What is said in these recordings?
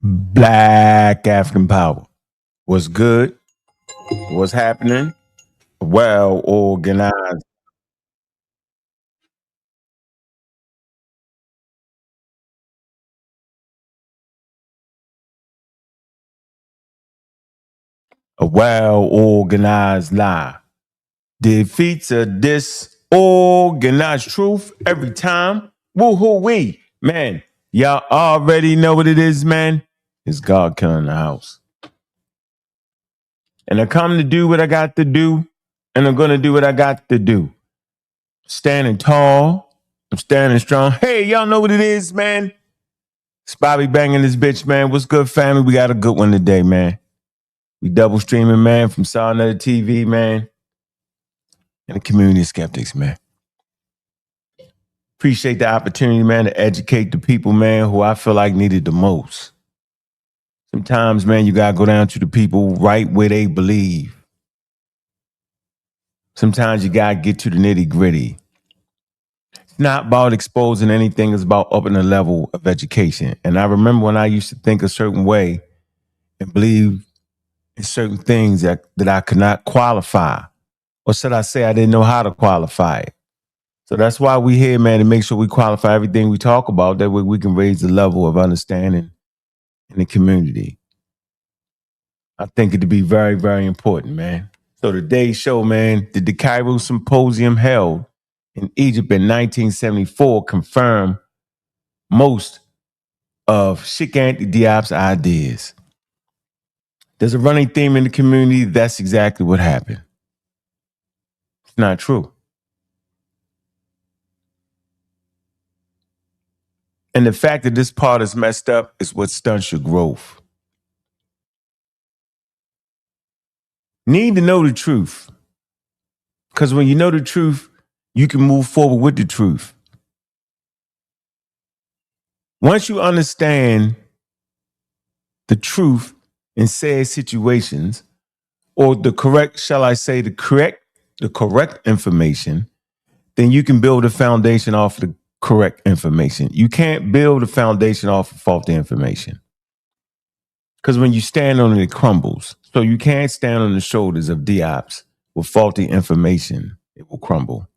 Black African power. What's good? What's happening? Well organized. A well organized lie defeats a disorganized truth every time. Woo-hoo wee. Man, y'all already know what it is, man. It's God killing the house. And I come to do what I got to do, and I'm gonna do what I got to do. Standing tall, I'm standing strong. Hey, y'all know what it is, man. It's Bobby banging this bitch, man. What's good, family? We got a good one today, man. We double streaming, man, from sa.neter TV, man. And the community of skeptics, man. Appreciate the opportunity, man, to educate the people, man, who I feel like needed the most. Sometimes, man, you gotta go down to the people right where they believe. Sometimes you gotta get to the nitty gritty. It's not about exposing anything, it's about upping the level of education. And I remember when I used to think a certain way and believe in certain things that I could not qualify. Or should I say I didn't know how to qualify it? So that's why we here, man, to make sure we qualify everything we talk about. That way we can raise the level of understanding in the community. I think it to be very, very important, man. So today's show, man, the Cairo symposium held in Egypt in 1974 confirmed most of Cheikh Diop's ideas. There's a running theme in the community. That's exactly what happened. It's not true. And the fact that this part is messed up is what stunts your growth. Need to know the truth. Because when you know the truth, you can move forward with the truth. Once you understand the truth in said situations, or the correct, shall I say, the correct information, then you can build a foundation off of the correct information. You can't build a foundation off of faulty information. Because when you stand on it, it crumbles. So you can't stand on the shoulders of Diops with faulty information. It will crumble.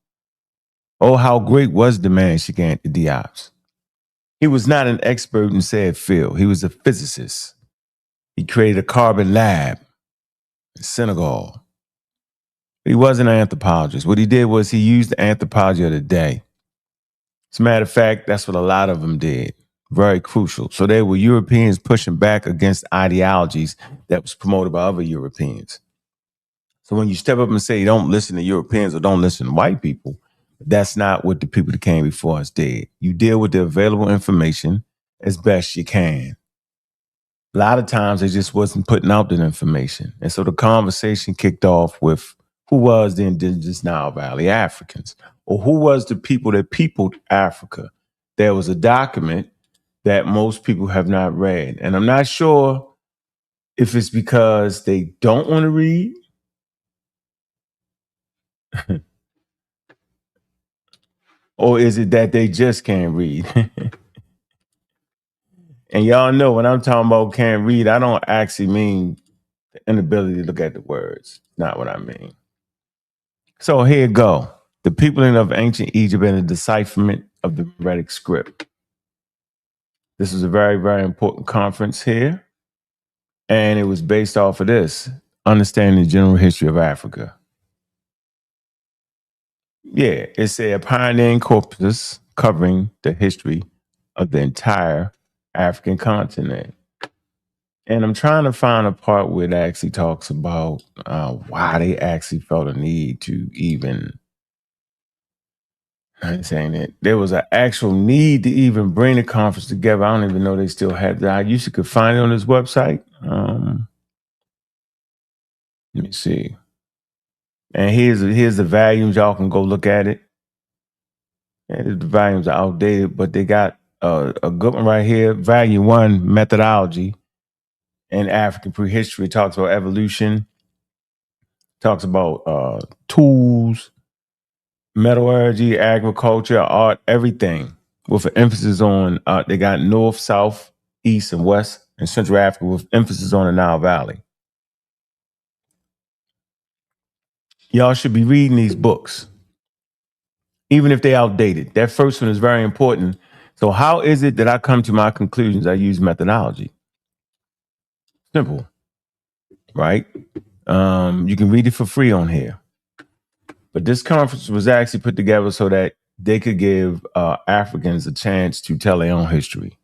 Oh, how great was the man, Cheikh Diops. He was not an expert in said field. He was a physicist. He created a carbon lab in Senegal. But he wasn't an anthropologist. What he did was he used the anthropology of the day. As a matter of fact, that's what a lot of them did. Very crucial. So they were Europeans pushing back against ideologies that was promoted by other Europeans. So when you step up and say don't listen to Europeans or don't listen to white people, that's not what the people that came before us did. You deal with the available information as best you can. A lot of times they just wasn't putting out that information. And so the conversation kicked off with who was the indigenous Nile Valley Africans, or who was the people that peopled Africa. There was a document that most people have not read. And I'm not sure if it's because they don't want to read or is it that they just can't read? And y'all know when I'm talking about can't read, I don't actually mean the inability to look at the words. Not what I mean. So here you go. The peopling of ancient Egypt and the decipherment of the Meretic script. This is a very, very important conference here. And it was based off of this, understanding the general history of Africa. Yeah, it's a pioneering corpus covering the history of the entire African continent. And I'm trying to find a part where it actually talks about why they actually felt a need to even, I'm saying that there was an actual need to even bring the conference together. I don't even know they still have that. I used to could find it on this website. Let me see. And here's the volumes. Y'all can go look at it. And the volumes are outdated, but they got a good one right here. Volume 1, Methodology and African Prehistory. Talks about evolution. Talks about tools, metallurgy, agriculture, art, everything. With an emphasis on, they got north, south, east, and west and Central Africa with emphasis on the Nile Valley. Y'all should be reading these books, even if they're outdated. That first one is very important. So how is it that I come to my conclusions? I use methodology. Simple, right? You can read it for free on here. But this conference was actually put together so that they could give Africans a chance to tell their own history.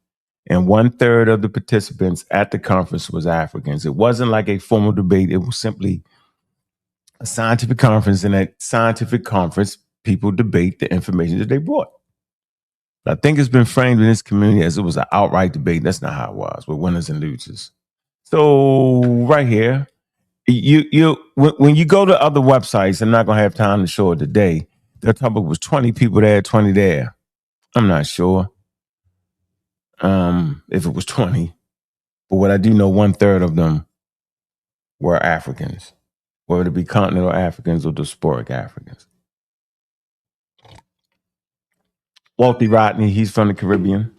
And 1/3 of the participants at the conference was Africans. It wasn't like a formal debate. It was simply a scientific conference. And at scientific conference, people debate the information that they brought. But I think it's been framed in this community as it was an outright debate. That's not how it was, with winners and losers. So right here, when you go to other websites, I'm not going to have time to show it today. Their topic was 20 people there, 20 there. I'm not sure if it was 20, but what I do know, 1/3 of them were Africans, whether it be continental Africans or diasporic Africans. Walter Rodney, he's from the Caribbean,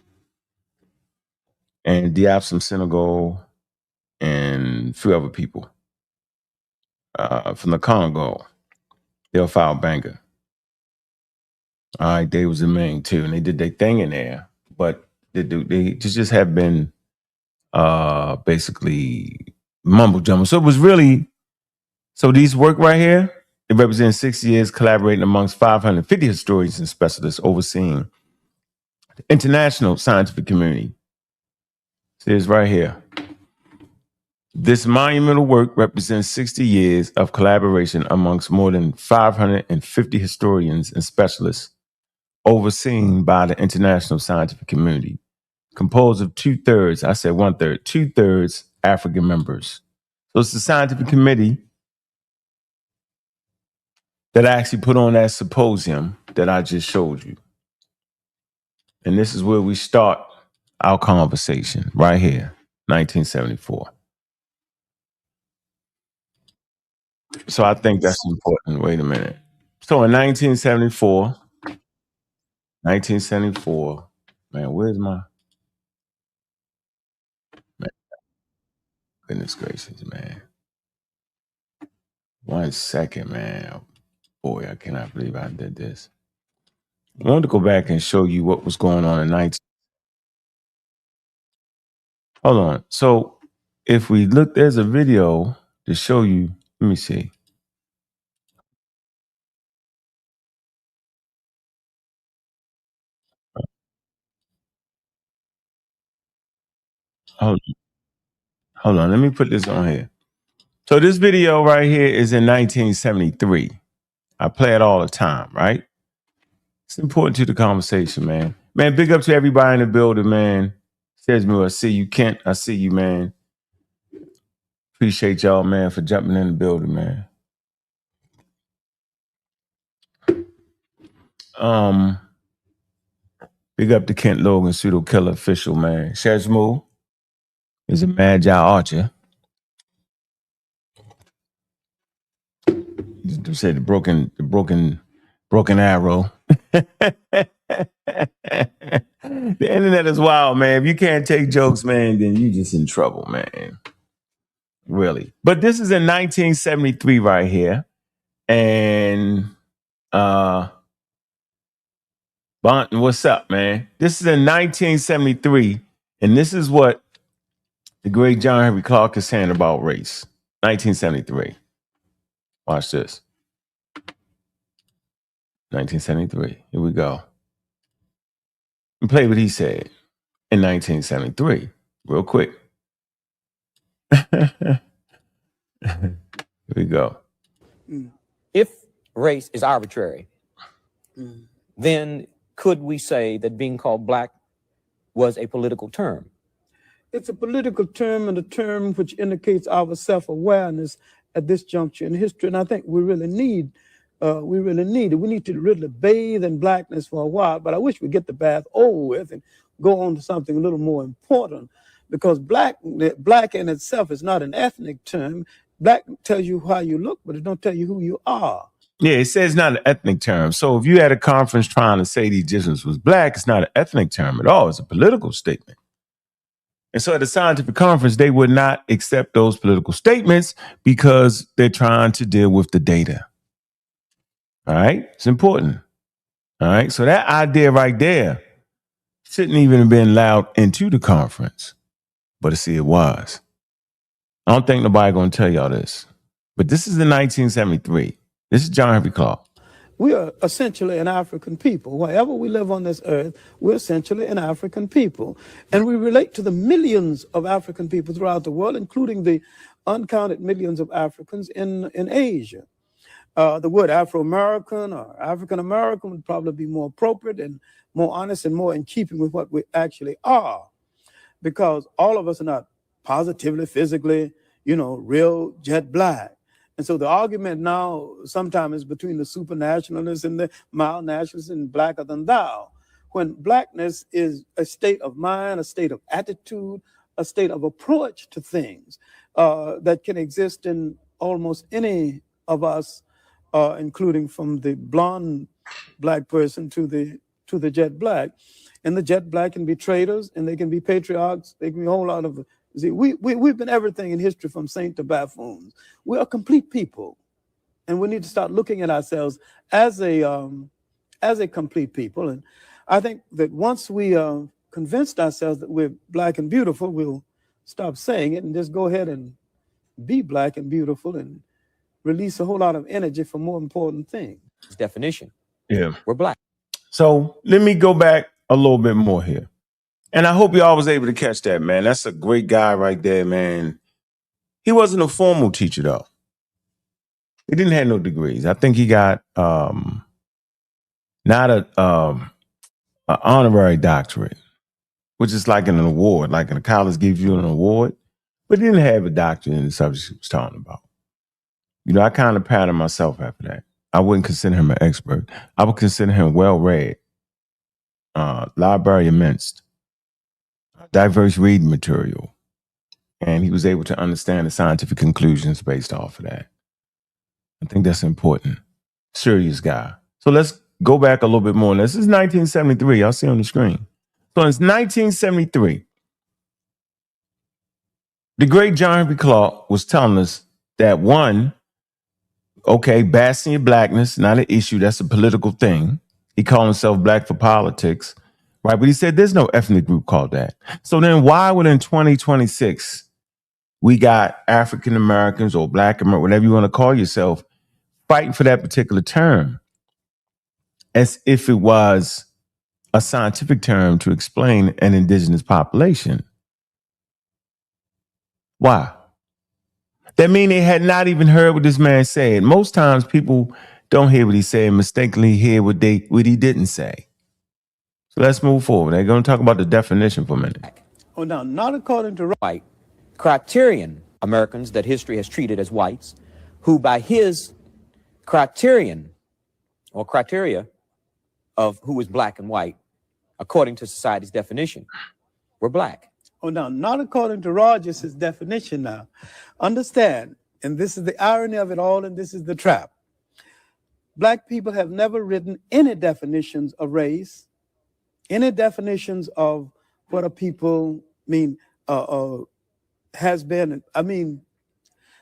and Diop from Senegal, and a few other people from the Congo. They'll file Banga. All right, they was the main too, and they did their thing in there, but they just have been basically mumble jumble. So it was really, so these work right here, it represents 6 years collaborating amongst 550 historians and specialists overseeing the international scientific community. It says right here, this monumental work represents 60 years of collaboration amongst more than 550 historians and specialists overseen by the international scientific community, composed of 2/3, I said 1/3, 2/3 African members. So it's the scientific committee that actually put on that symposium that I just showed you. And this is where we start our conversation, right here, 1974. So I think that's important. Wait a minute. So in 1974, man, where's my, man, goodness gracious, man. 1 second, man. Boy, I cannot believe I did this. I wanted to go back and show you what was going on in 19. Hold on. So if we look, there's a video to show you. Let me see. Hold on. Let me put this on here. So this video right here is in 1973. I play it all the time, right? It's important to the conversation, man. Man, big up to everybody in the building, man. Says me, I see you, Kent. I see you, man. Appreciate y'all, man, for jumping in the building, man. Big up to Kent Logan, pseudo killer official, man. Shazmoo is a magi archer. You said the broken arrow. The internet is wild, man. If you can't take jokes, man, then you just in trouble, man. Really. But this is in 1973 right here. And Bonton, what's up, man? This is in 1973, and this is what the great John Henry Clark is saying about race. 1973. Watch this. 1973. Here we go. And play what he said in 1973. Real quick. Here we go. If race is arbitrary, then could we say that being called black was a political term? It's a political term, and a term which indicates our self-awareness at this juncture in history. And I think we really need it. We need to really bathe in blackness for a while, but I wish we'd get the bath over with and go on to something a little more important, because black in itself is not an ethnic term. Black tells you how you look, but it don't tell you who you are. Yeah, it says not an ethnic term. So if you had a conference trying to say the Egyptians was black, it's not an ethnic term at all. It's a political statement. And so at the scientific conference, they would not accept those political statements because they're trying to deal with the data. All right? It's important. All right? So that idea right there shouldn't even have been allowed into the conference. But see, it was. I don't think nobody going to tell y'all this. But this is in 1973. This is John Henry Clark. We are essentially an African people. Wherever we live on this earth, we're essentially an African people. And we relate to the millions of African people throughout the world, including the uncounted millions of Africans in Asia. The word Afro-American or African-American would probably be more appropriate and more honest and more in keeping with what we actually are. Because all of us are not positively, physically, real jet black. And so the argument now sometimes is between the supernationalists and the mild nationalists and blacker than thou, when blackness is a state of mind, a state of attitude, a state of approach to things that can exist in almost any of us, including from the blonde black person to the jet black. And the jet black can be traitors, and they can be patriarchs. They can be a whole lot of. See, we've been everything in history from saint to buffoons. We're a complete people, and we need to start looking at ourselves as a complete people. And I think that once we convinced ourselves that we're black and beautiful, we'll stop saying it and just go ahead and be black and beautiful and release a whole lot of energy for more important things. Definition. Yeah. We're black. So let me go back a little bit more here. And I hope y'all was able to catch that, man. That's a great guy right there, man. He wasn't a formal teacher, though. He didn't have no degrees. I think he got not an honorary doctorate, which is like an award, like in a college gives you an award, but he didn't have a doctorate in the subject he was talking about. I kind of patterned myself after that. I wouldn't consider him an expert. I would consider him well-read, library immense, diverse reading material. And he was able to understand the scientific conclusions based off of that. I think that's important. Serious guy. So let's go back a little bit more. This is 1973. Y'all see on the screen. So it's 1973. The great John Henry Clark was telling us that one, okay, basking your blackness, not an issue. That's a political thing. He called himself black for politics, right? But he said there's no ethnic group called that. So then why would in 2026 we got African Americans or black Americans, whatever you want to call yourself, fighting for that particular term as if it was a scientific term to explain an indigenous population? Why? That mean they had not even heard what this man said. Most times people don't hear what he said, mistakenly hear what he didn't say. So let's move forward. They're going to talk about the definition for a minute. Oh, now, not according to White criterion Americans that history has treated as whites, who by his criterion or criteria of who is black and white, according to society's definition, we're black. Oh, now, not according to Rogers' definition now. Understand, and this is the irony of it all, and this is the trap. Black people have never written any definitions of race, any definitions of what a people mean, has been. I mean,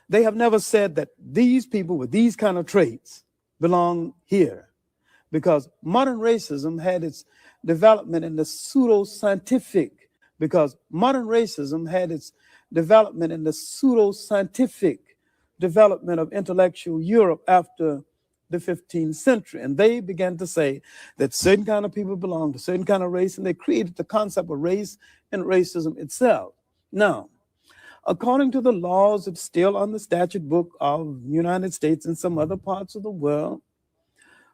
they have never said that these people with these kind of traits belong here, because modern racism had its development in the pseudoscientific development of intellectual Europe after the 15th century. And they began to say that certain kind of people belong to certain kind of race, and they created the concept of race and racism itself. Now, according to the laws that's still on the statute book of the United States and some other parts of the world,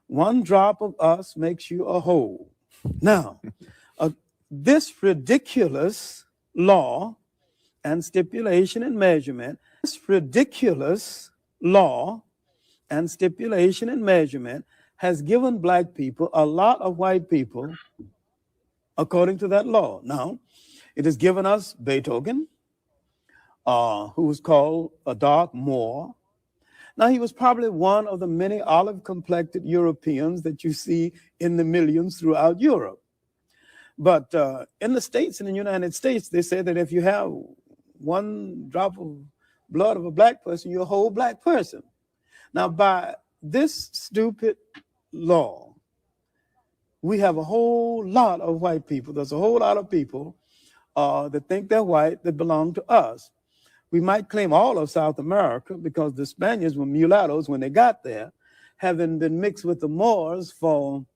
one drop of us makes you a whole. Now, this ridiculous law and stipulation and measurement, has given black people a lot of white people according to that law. Now, it has given us Beethoven, who was called a dark Moor. Now, he was probably one of the many olive-complected Europeans that you see in the millions throughout Europe. But in the States, in the United States, they say that if you have one drop of blood of a black person, you're a whole black person. Now, by this stupid law, we have a whole lot of white people. There's a whole lot of people that think they're white that belong to us. We might claim all of South America because the Spaniards were mulattoes when they got there, having been mixed with the Moors for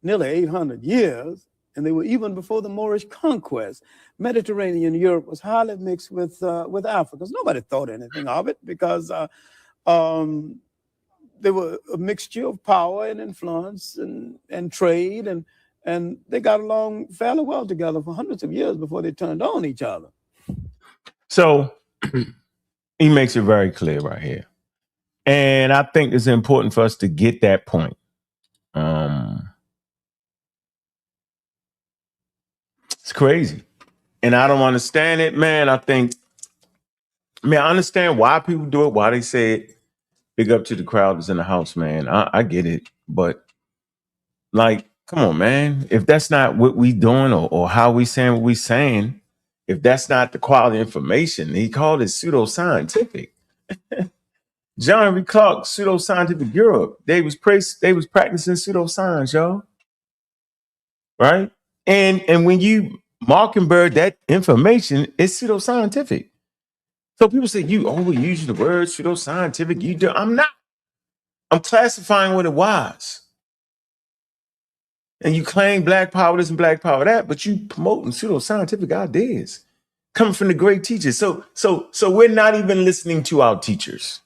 nearly 800 years. And they were even before the Moorish conquest. Mediterranean Europe was highly mixed with Africans. Nobody thought anything of it because they were a mixture of power and influence and trade, and they got along fairly well together for hundreds of years before they turned on each other. So he makes it very clear right here. And I think it's important for us to get that point. It's crazy. And I don't understand it, man. I understand why people do it, why they say it. Big up to the crowd that's in the house, man. I get it. But, like, come on, man. If that's not what we doing or how we saying what we saying, if that's not the quality information, he called it pseudoscientific. John Henry Clark, pseudoscientific Europe. They was practicing pseudoscience, y'all. Right? And when you mockingbird that information, it's pseudoscientific. So people say, we use the word pseudoscientific. You do. I'm not. I'm classifying what it was. And you claim black power this and black power that, but you promoting pseudoscientific ideas coming from the great teachers. So we're not even listening to our teachers.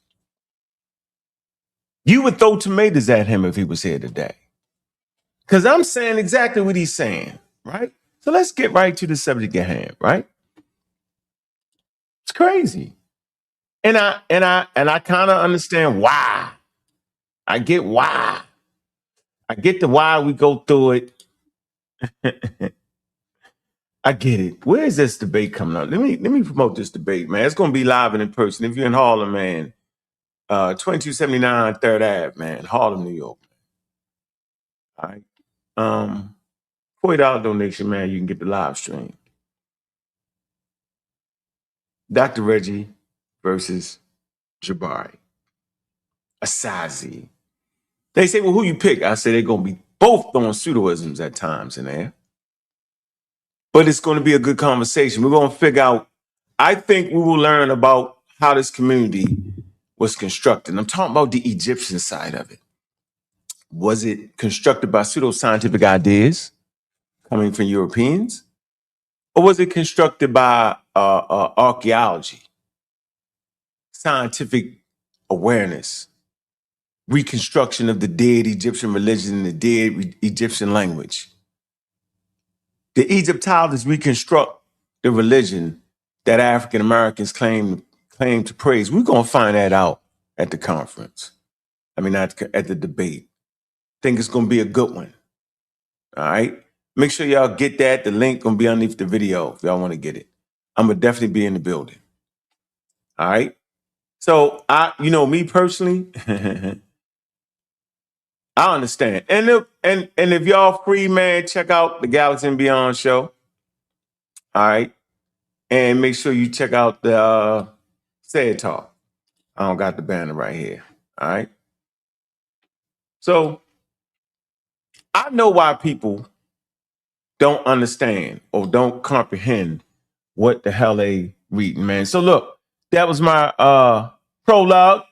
You would throw tomatoes at him if he was here today. Because I'm saying exactly what he's saying, right? So let's get right to the subject at hand, right? It's crazy. And I kind of understand why. I get why. I get the why we go through it. I get it. Where is this debate coming up? Let me promote this debate, man. It's gonna be live and in person. If you're in Harlem, man, 2279 3rd Ave, man, Harlem, New York. All right. $40 donation, man. You can get the live stream. Dr. Reggie versus Jabari. Asazi. They say, well, who you pick? I say they're going to be both throwing pseudoisms at times in there. But it's going to be a good conversation. We're going to figure out, I think we will learn about how this community was constructed. I'm talking about the Egyptian side of it. Was it constructed by pseudoscientific ideas coming from Europeans? Or was it constructed by archaeology, scientific awareness, reconstruction of the dead Egyptian religion and the dead Egyptian language? The Egyptologists reconstruct the religion that African Americans claim to praise. We're going to find that out at the conference. I mean, at the debate. Think it's going to be a good one. All right. Make sure y'all get that. The link going to be underneath the video if y'all want to get it. I'm going to definitely be in the building. All right. So me personally, I understand. And if y'all free, man, check out the Galaxy and Beyond show. All right. And make sure you check out the sa.neter. I don't got the banner right here. All right. So I know why people don't understand or don't comprehend what the hell they reading, man. So look, that was my prologue.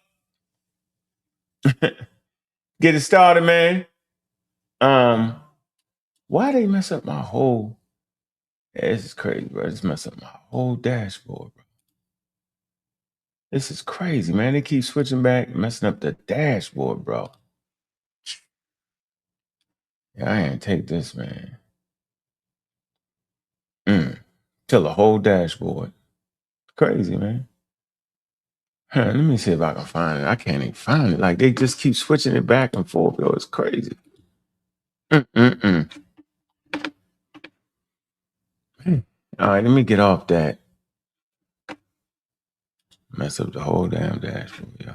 Get it started, man. Why they mess up my whole? Yeah, this is crazy, bro. This mess up my whole dashboard, bro. This is crazy, man. They keep switching back, messing up the dashboard, bro. Yeah, I ain't take this, man. Kill the whole dashboard. Crazy, man. Let me see if I can find it. I can't even find it. Like, they just keep switching it back and forth, yo. It's crazy. All right, let me get off that. Mess up the whole damn dashboard, yo.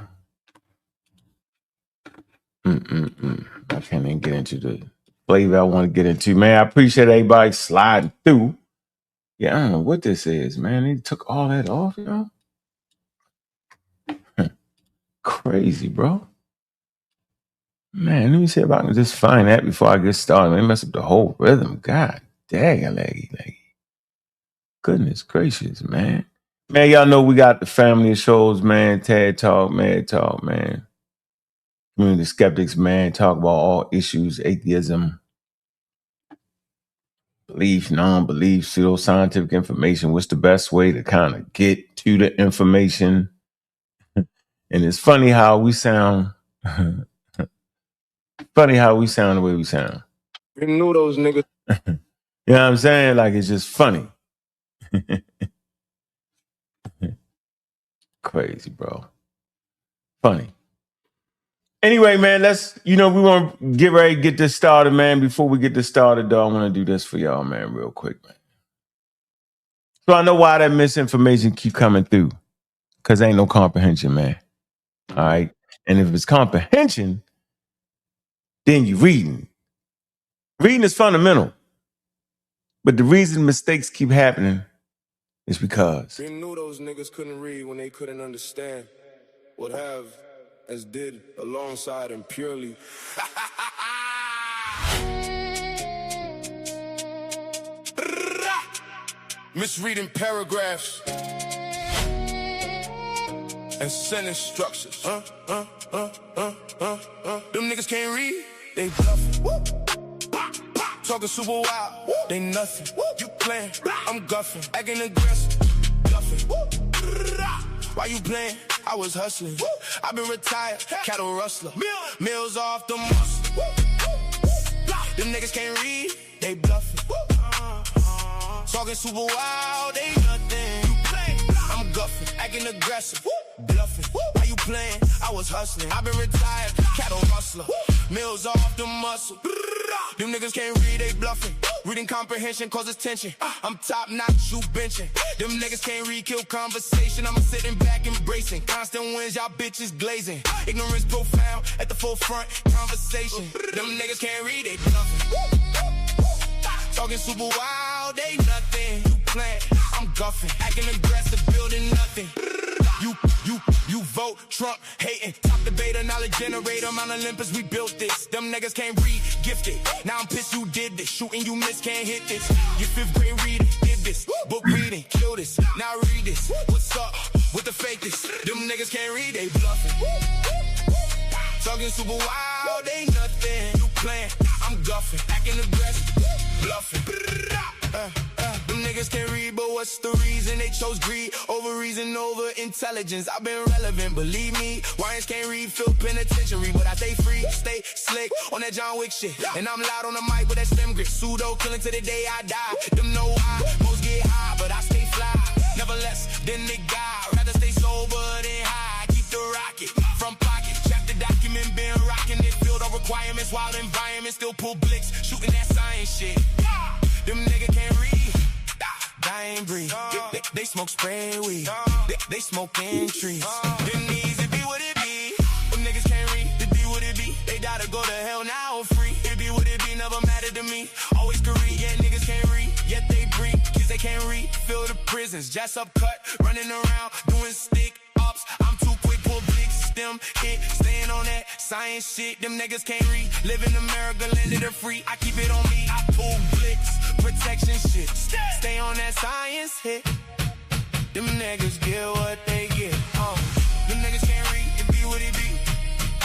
I can't even get into the flavor I want to get into, man. I appreciate everybody sliding through. Yeah, I don't know what this is, man. They took all that off, y'all. Crazy, bro. Man, let me see if I can just find that before I get started. They mess up the whole rhythm. God dang, laggy. Goodness gracious, man. Man, y'all know we got the family of shows, man. TED Talk, Mad Talk, man. Community Skeptics, man. Talk about all issues, atheism, belief, non-belief, pseudoscientific information. What's the best way to kind of get to the information? And it's funny how we sound. Funny how we sound the way we sound. You knew those niggas. You know what I'm saying? Like, it's just funny. Crazy, bro. Funny. Anyway, man, we want to get ready to get this started, man. Before we get this started, though, I want to do this for y'all, man, real quick, man. So I know why that misinformation keep coming through. Because ain't no comprehension, man. All right? And if it's comprehension, then you reading. Reading is fundamental. But the reason mistakes keep happening is because You knew those niggas couldn't read when they couldn't understand. Would have as did alongside and purely. Misreading paragraphs and sentence structures. Them niggas can't read, they bluffing. Talking super wild, they nothing. You playing, I'm guffing. Acting aggressive, bluffing. Why you playing? I was hustling. I've been retired, cattle rustler. Mills off the muscle. Them niggas can't read, they bluffing. Talking super wild, they nothing. You playing, I'm guffing. Acting aggressive, bluffing. Why you playing? I was hustling. I've been retired, cattle rustler. Mills off the muscle. Them niggas can't read, they bluffing. Reading comprehension causes tension. I'm top notch, you benching. Them niggas can't read, kill conversation. I'm sitting back embracing. Constant wins, y'all bitches glazing. Ignorance profound, at the forefront, conversation. Them niggas can't read, they bluffing. Talking super wild, they nothing. You playing, I'm guffing. Acting aggressive, building nothing. You vote Trump, hating. Top debater, knowledge generator. Mount Olympus, we built this. Them niggas can't read, gifted. Now I'm pissed you did this. Shooting you miss, can't hit this. Your fifth grade reader did this. Book reading, kill this. Now read this. What's up with the fakeness? Them niggas can't read, they bluffing. Talking super wild, they nothing. You playing, I'm guffing. Acting aggressive, bluffing. Them niggas can't read, but what's the reason? They chose greed over reason, over intelligence. I've been relevant, believe me. Wyans can't read, feel penitentiary, but I stay free, stay slick on that John Wick shit. And I'm loud on the mic with that stem grip. Pseudo killing to the day I die. Them know why, most get high, but I stay fly. Never less than the guy. Rather stay sober than high. Keep the rocket from pocket. Check the document, been rocking it. Field on requirements, wild environment. Still pull blicks, shooting that science shit. Them niggas can't read. I ain't breathe. They smoke spray weed. They smoking trees. Them knees, it be what it be. Them niggas can't read. It be what it be. They die to go to hell now free. It be what it be. Never mattered to me. Always could read. Yeah, niggas can't read. Yet they breathe. Kids they can't read. Fill the prisons. Jazz up cut. Running around. Doing stick ups. I'm too quick. Pull blicks. Stem hit. Staying on that science shit. Them niggas can't read. Live in America. Landed it free. I keep it on me. I pull blicks. Protection shit. Stay on that science hit. Them niggas get what they get. Them niggas can't read, it be what it be.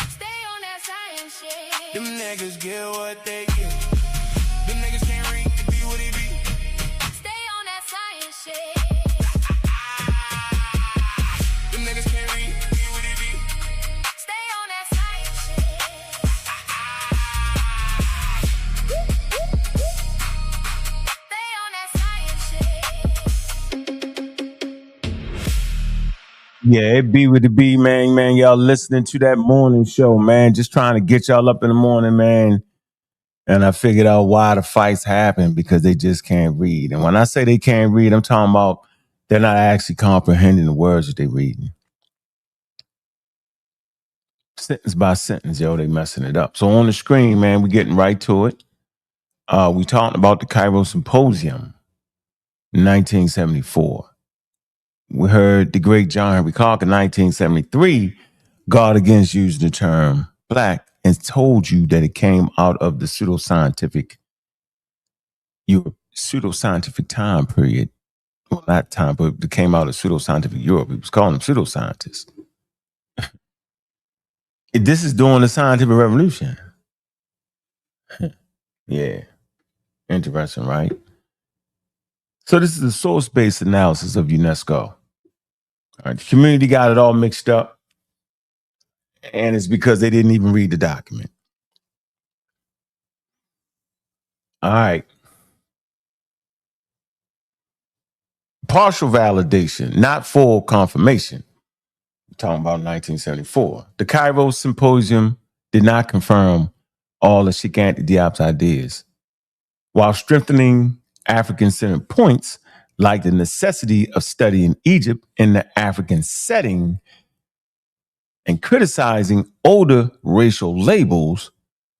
Stay on that science shit. Them niggas get what they get. Them niggas can't read, it be what it be. Stay on that science shit. Them niggas can't read, it be what it be. Stay on that science shit. yeah, it be with the B, man. Man, y'all listening to that morning show, man. Just trying to get y'all up in the morning, man. And I figured out why the fights happen, because they just can't read. And when I say they can't read, I'm talking about they're not actually comprehending the words that they're reading. Sentence by sentence, yo, they messing it up. So on the screen, man, we're getting right to it. We talked about the Cairo symposium in 1974. We heard the great John Henry Clark in 1973 guard against using the term black and told you that it came out of the pseudoscientific time period. Well, not time, but it came out of pseudoscientific Europe. He was calling them pseudoscientists. This is during the scientific revolution. Yeah. Interesting, right? So this is the source-based analysis of UNESCO. All right, the community got it all mixed up, and it's because they didn't even read the document. All right. Partial validation, not full confirmation. We're talking about 1974. The Cairo symposium did not confirm all of Cheikh Anta Diop's ideas, while strengthening African-centered points like the necessity of studying Egypt in the African setting and criticizing older racial labels.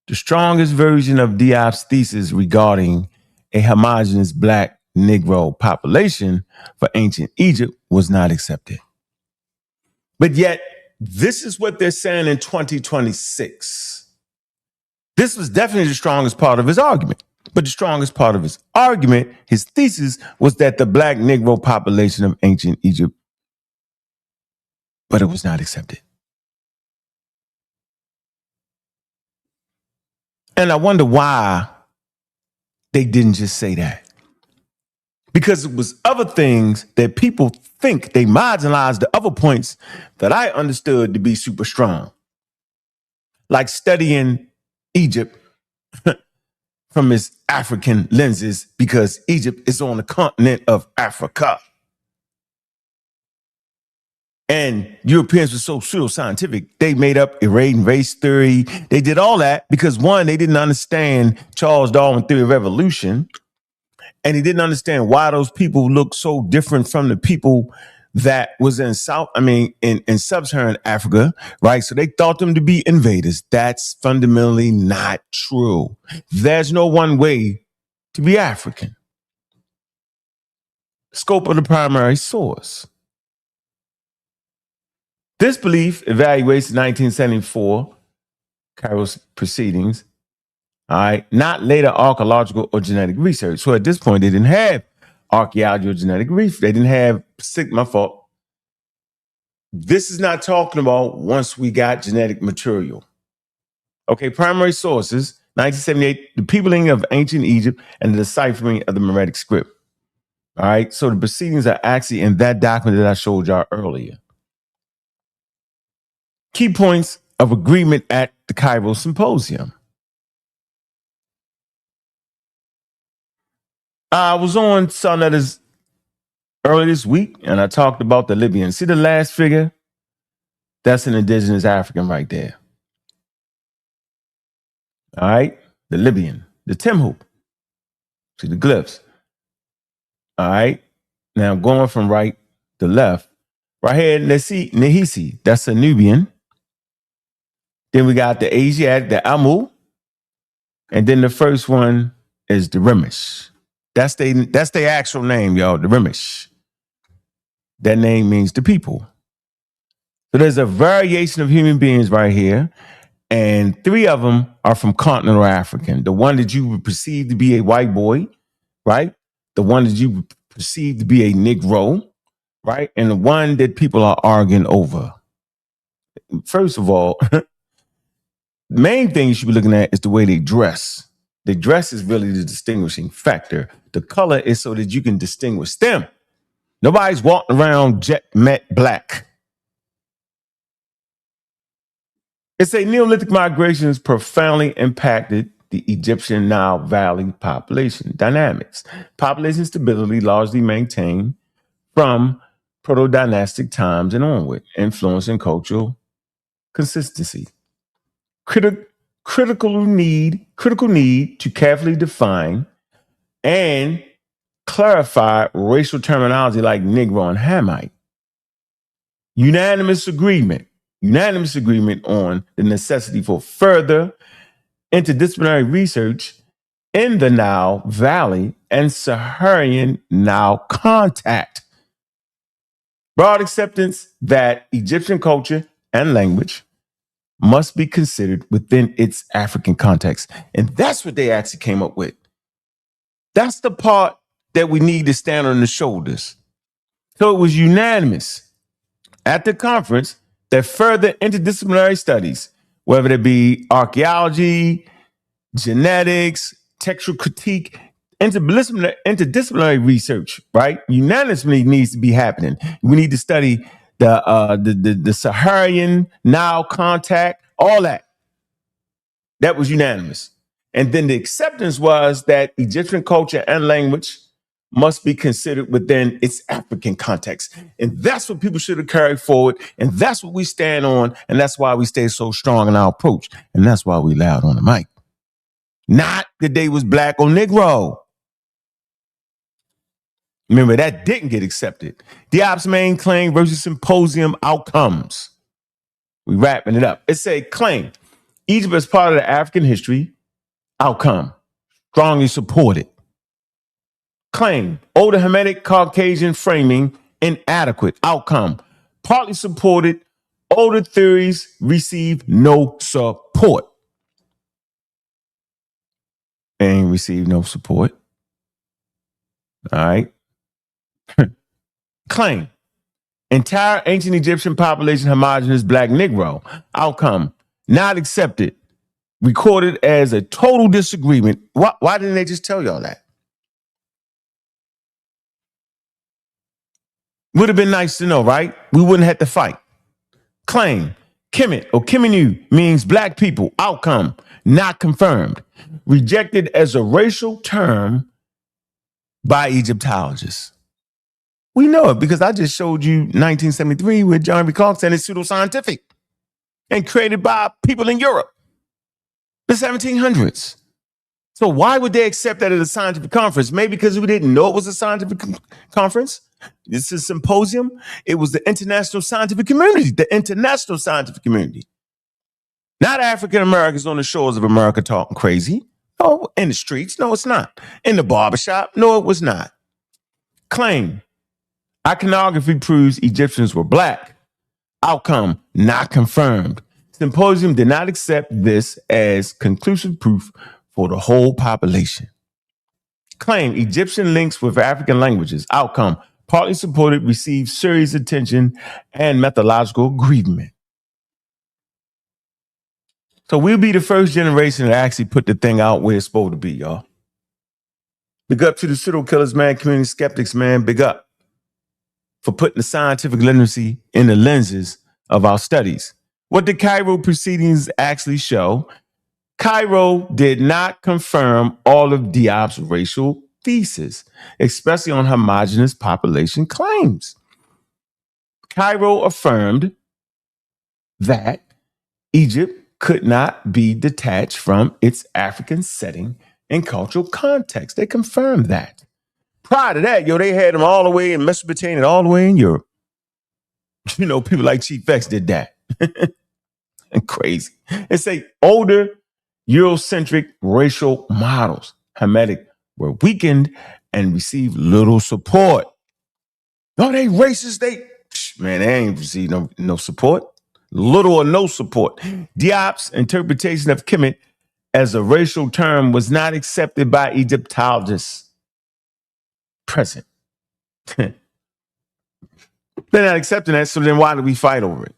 The strongest version of Diop's thesis regarding a homogeneous black Negro population for ancient Egypt was not accepted. But yet, this is what they're saying in 2026. This was definitely the strongest part of his argument. But the strongest part of his argument, his thesis, was that the black Negro population of ancient Egypt, but it was not accepted. And I wonder why they didn't just say that. Because it was other things that people think they marginalized the other points that I understood to be super strong. Like studying Egypt from its African lenses because Egypt is on the continent of Africa. And Europeans were so pseudoscientific, they made up Iranian race theory. They did all that because, one, they didn't understand Charles Darwin's theory of evolution. And he didn't understand why those people look so different from the people that was in sub-Saharan Africa, right? So they thought them to be invaders. That's fundamentally not true. There's no one way to be African. Scope of the primary source. This belief evaluates 1974 Cairo's proceedings, all right, not later archaeological or genetic research. So at this point, they didn't have archaeology or genetic research. They didn't have, my fault. This is not talking about once we got genetic material. Okay, primary sources, 1978, the peopling of ancient Egypt and the deciphering of the Meretic script. All right, so the proceedings are actually in that document that I showed y'all earlier. Key points of agreement at the Cairo symposium. I was on sa.neter earlier this week, and I talked about the Libyan. See the last figure? That's an indigenous African right there. All right? The Libyan, the Timhoop. See the glyphs. All right? Now, going from right to left. Right here, let's see Nehisi. That's a Nubian. Then we got the Asiatic, the Amu. And then the first one is the Remish. That's their actual name, y'all, the Remish. That name means the people. So there's a variation of human beings right here, and 3 of them are from continental African. The one that you would perceive to be a white boy, right? The one that you would perceive to be a Negro, right? And the one that people are arguing over. First of all, the main thing you should be looking at is the way they dress. The dress is really the distinguishing factor. The color is so that you can distinguish them. Nobody's walking around jet matte black. It's a Neolithic migration has profoundly impacted the Egyptian Nile Valley population dynamics. Population stability largely maintained from proto-dynastic times and onward, influencing cultural consistency. Critical need to carefully define and clarify racial terminology like Negro and Hamite. Unanimous agreement on the necessity for further interdisciplinary research in the Nile Valley and Saharan Nile contact. Broad acceptance that Egyptian culture and language must be considered within its African context. And that's what they actually came up with. That's the part that we need to stand on the shoulders. So it was unanimous at the conference that further interdisciplinary studies, whether it be archaeology, genetics, textual critique, interdisciplinary research, right, unanimously needs to be happening. We need to study the Saharan Nile contact, all that. That was unanimous. And then the acceptance was that Egyptian culture and language must be considered within its African context. And that's what people should have carried forward. And that's what we stand on. And that's why we stay so strong in our approach. And that's why we loud on the mic. Not that they was black or Negro. Remember, that didn't get accepted. Diop's main claim versus symposium outcomes. We wrapping it up. It said claim. Egypt as part of the African history. Outcome. Strongly supported. Claim. Older Hamitic Caucasian framing inadequate. Outcome. Partly supported. Older theories receive no support. They ain't received no support. All right. Claim. Entire ancient Egyptian population homogeneous black Negro. Outcome. Not accepted. Recorded as a total disagreement. Why didn't they just tell y'all that? Would have been nice to know, right? We wouldn't have to fight. Claim. Kemet or Kemenu means black people. Outcome. Not confirmed. Rejected as a racial term by Egyptologists. We know it because I just showed you 1973 with John B. Clark saying it's pseudoscientific and created by people in Europe, the 1700s. So why would they accept that at a scientific conference? Maybe because we didn't know it was a scientific conference. This is a symposium. It was the international scientific community, Not African Americans on the shores of America talking crazy. No, in the streets. No, it's not. In the barbershop. No, it was not. Claim. Iconography proves Egyptians were black. Outcome, not confirmed. Symposium did not accept this as conclusive proof for the whole population. Claim, Egyptian links with African languages. Outcome, partly supported, received serious attention and methodological agreement. So we'll be the first generation to actually put the thing out where it's supposed to be, y'all. Big up to the pseudo killers, man, community skeptics, man. Big up for putting the scientific literacy in the lenses of our studies. What the Cairo proceedings actually show, Cairo did not confirm all of Diop's racial thesis, especially on homogeneous population claims. Cairo affirmed that Egypt could not be detached from its African setting and cultural context. They confirmed that. Prior to that, they had them all the way in Mesopotamia and all the way in Europe. People like Cheikh did that. And crazy. They say older Eurocentric racial models, Hamitic, were weakened and received little support. Oh, they racist. They ain't received no support. Little or no support. Diop's interpretation of Kemet as a racial term was not accepted by Egyptologists present. They're not accepting that, so then why do we fight over it?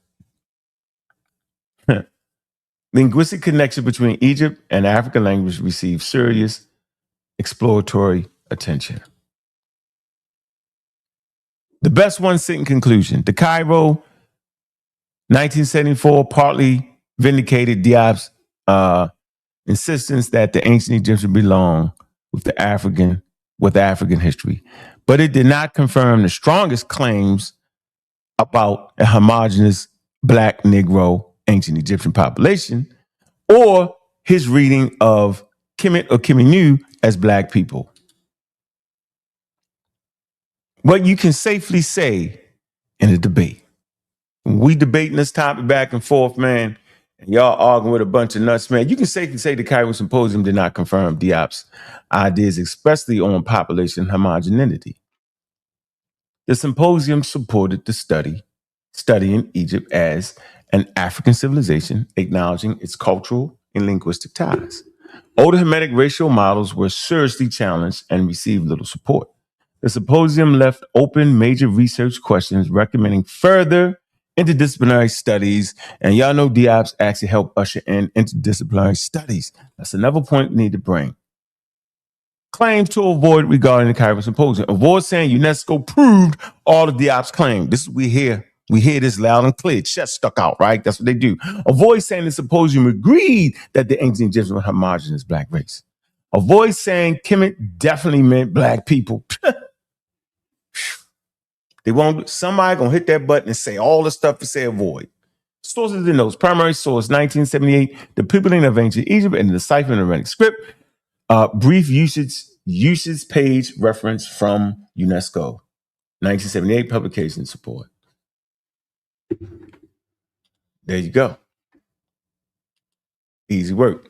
Linguistic connection between Egypt and African language received serious exploratory attention. The best one sitting conclusion. The Cairo 1974 partly vindicated Diop's insistence that the ancient Egyptians belong with African history, but it did not confirm the strongest claims about a homogeneous black Negro ancient Egyptian population or his reading of Kemet or Kemenu as black people. What you can safely say in a debate, when we debating this topic back and forth, man, And y'all arguing with a bunch of nuts, man. You can safely say the Cairo Symposium did not confirm Diop's ideas, especially on population homogeneity. The symposium supported the studying Egypt as an African civilization, acknowledging its cultural and linguistic ties. Older Hamitic racial models were seriously challenged and received little support. The symposium left open major research questions, recommending further interdisciplinary studies. And y'all know Diop's actually helped usher in interdisciplinary studies. That's another point we need to bring. Claims to avoid regarding the Cairo Symposium. Avoid saying UNESCO proved all of Diop's claims. This is we hear this loud and clear. Chest stuck out, right? That's what they do. Avoid saying the symposium agreed that the ancient Egyptians were homogenous black race. Avoid saying Kemet definitely meant black people. Somebody gonna hit that button and say all the stuff to say avoid. Sources of the notes. Primary source, 1978, The Peopling of Ancient Egypt and the Decipherment of Hamitic Script. Brief usage page reference from UNESCO. 1978 publication support. There you go. Easy work.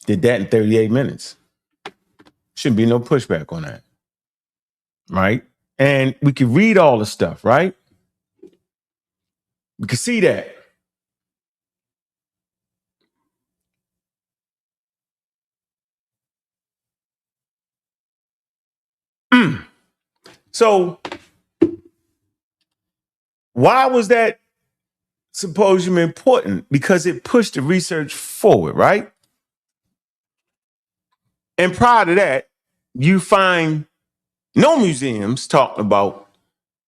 Did that in 38 minutes. Shouldn't be no pushback on that. Right? And we can read all the stuff, right? We can see that. So, why was that symposium important? Because it pushed the research forward, right? And prior to that, you find no museums talking about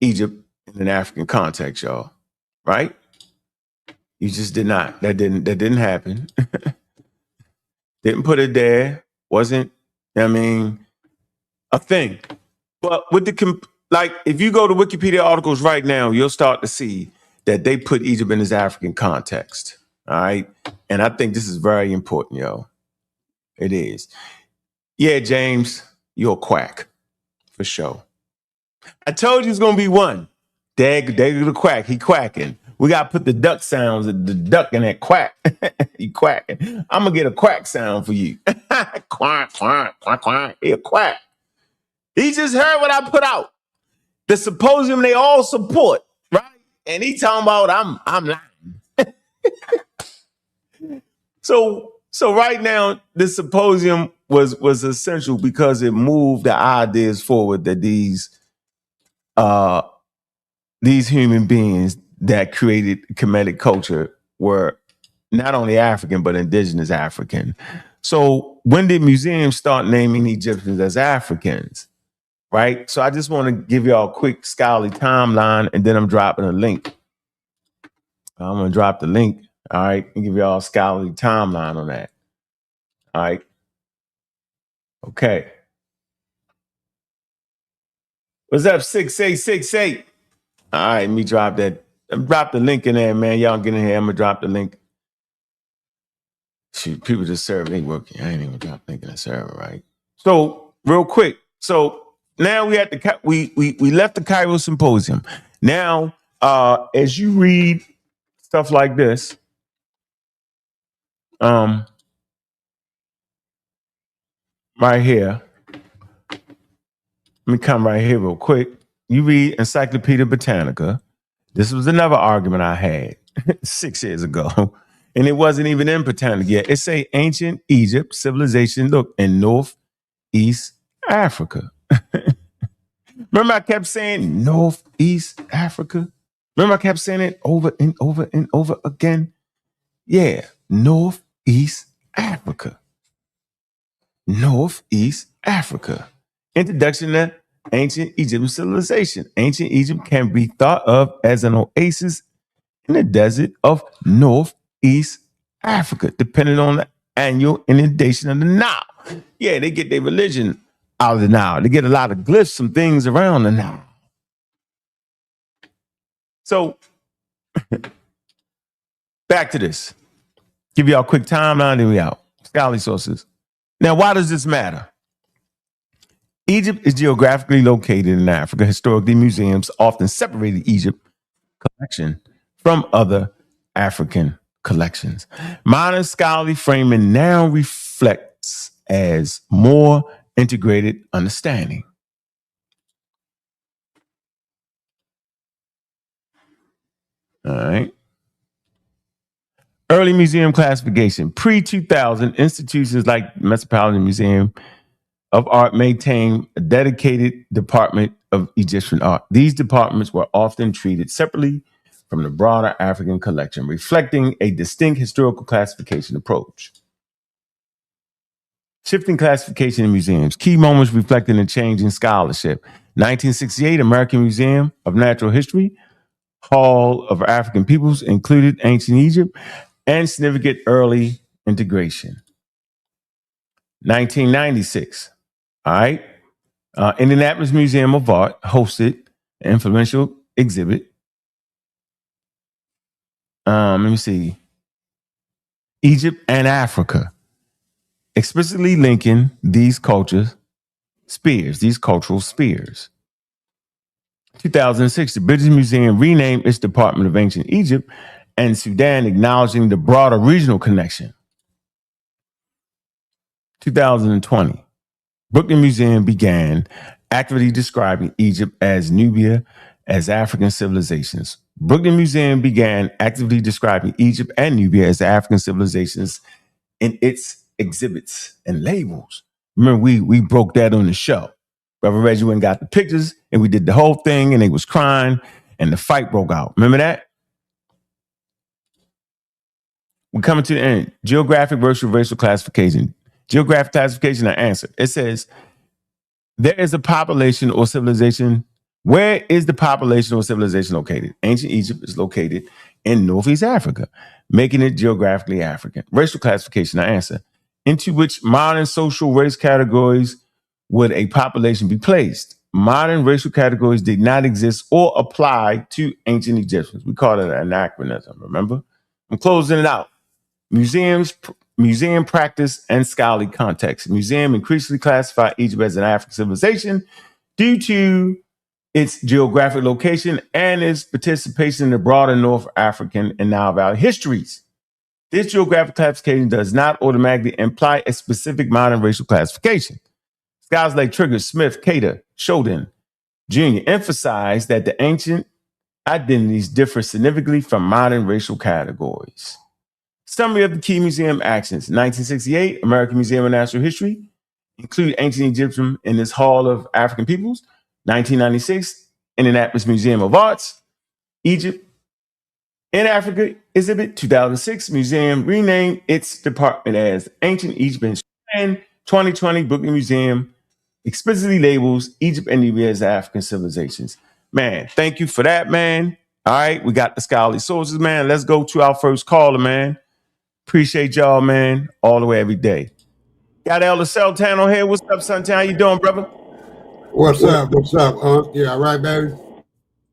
Egypt in an African context, y'all, right? You just did not. That didn't happen. Didn't put it there. Wasn't, a thing. But with if you go to Wikipedia articles right now, you'll start to see that they put Egypt in this African context. All right. And I think this is very important, yo. It is. Yeah, James, you're a quack. For sure. I told you it's going to be one. Dag the quack. He quacking. We got to put the duck sounds, the duck in that quack. He quacking. I'm going to get a quack sound for you. Quack, quack, quack, quack. Yeah, quack. He just heard what I put out. The symposium they all support, right? And he talking about I'm lying. So right now, the symposium was essential because it moved the ideas forward that these human beings that created Kemetic culture were not only African, but indigenous African. So when did museums start naming Egyptians as Africans? Right? So I just want to give y'all a quick scholarly timeline, and then I'm dropping a link. I'm going to drop the link, all right, and give y'all a scholarly timeline on that. All right. Okay. What's up, 6868? All right, let me drop that. Drop the link in there, man. Y'all get in here. I'm going to drop the link. Shoot, people just server ain't working. I ain't even drop the link in the server, right? So, real quick. So, now we left the Cairo Symposium. Now, as you read stuff like this, right here. Let me come right here real quick. You read Encyclopedia Britannica. This was another argument I had 6 years ago, and it wasn't even in Britannica yet. It say ancient Egypt civilization, look, in Northeast Africa. Remember I kept saying Northeast Africa? Remember I kept saying it over and over and over again? Yeah, Northeast Africa. Northeast Africa. Introduction to ancient Egyptian civilization. Ancient Egypt can be thought of as an oasis in the desert of Northeast Africa, depending on the annual inundation of the Nile. Yeah, they get their religion out of the Nile. They get a lot of glyphs, some things around the Nile. So, back to this. Give y'all a quick timeline, then we out. Scholarly sources. Now, why does this matter? Egypt is geographically located in Africa. Historically, museums often separated Egypt collection from other African collections. Modern scholarly framing now reflects as more integrated understanding. All right. Early museum classification. Pre-2000, institutions like Metropolitan Museum of Art maintained a dedicated department of Egyptian art. These departments were often treated separately from the broader African collection, reflecting a distinct historical classification approach. Shifting classification in museums. Key moments reflecting a change in scholarship. 1968, American Museum of Natural History, Hall of African Peoples included ancient Egypt and significant early integration. 1996, all right. Indianapolis Museum of Art hosted an influential exhibit. Let me see. Egypt and Africa, explicitly linking these cultural spears. 2006, the British Museum renamed its Department of Ancient Egypt and Sudan, acknowledging the broader regional connection. 2020, Brooklyn Museum began actively describing Egypt as Nubia as African civilizations. Brooklyn Museum began actively describing Egypt and Nubia as African civilizations in its exhibits and labels. Remember, we broke that on the show. Brother Reggie went and got the pictures, and we did the whole thing, and they was crying, and the fight broke out. Remember that? We're coming to the end. Geographic versus racial classification. Geographic classification, I answered. It says, there is a population or civilization. Where is the population or civilization located? Ancient Egypt is located in Northeast Africa, making it geographically African. Racial classification, I answer. Into which modern social race categories would a population be placed? Modern racial categories did not exist or apply to ancient Egyptians. We call it an anachronism, remember? I'm closing it out. Museum practice and scholarly context. Museum increasingly classify Egypt as an African civilization due to its geographic location and its participation in the broader North African and Nile Valley histories. This geographic classification does not automatically imply a specific modern racial classification. Scholars like Trigger, Smith, Cater, Shoden, Jr. emphasize that the ancient identities differ significantly from modern racial categories. Summary of the key museum actions. 1968, American Museum of Natural History include ancient Egyptian in its Hall of African Peoples. 1996, Indianapolis Museum of Arts, Egypt in Africa exhibit. 2006, museum renamed its department as Ancient Egypt. And 2020, Brooklyn Museum explicitly labels Egypt and Nubia as African civilizations. Man, thank you for that, man. All right, we got the scholarly sources, man. Let's go to our first caller, man. Appreciate y'all, man, all the way every day. Got Elder Celltown on here. What's up, Suntown? How you doing, brother? What's up? What's up? You all right, baby?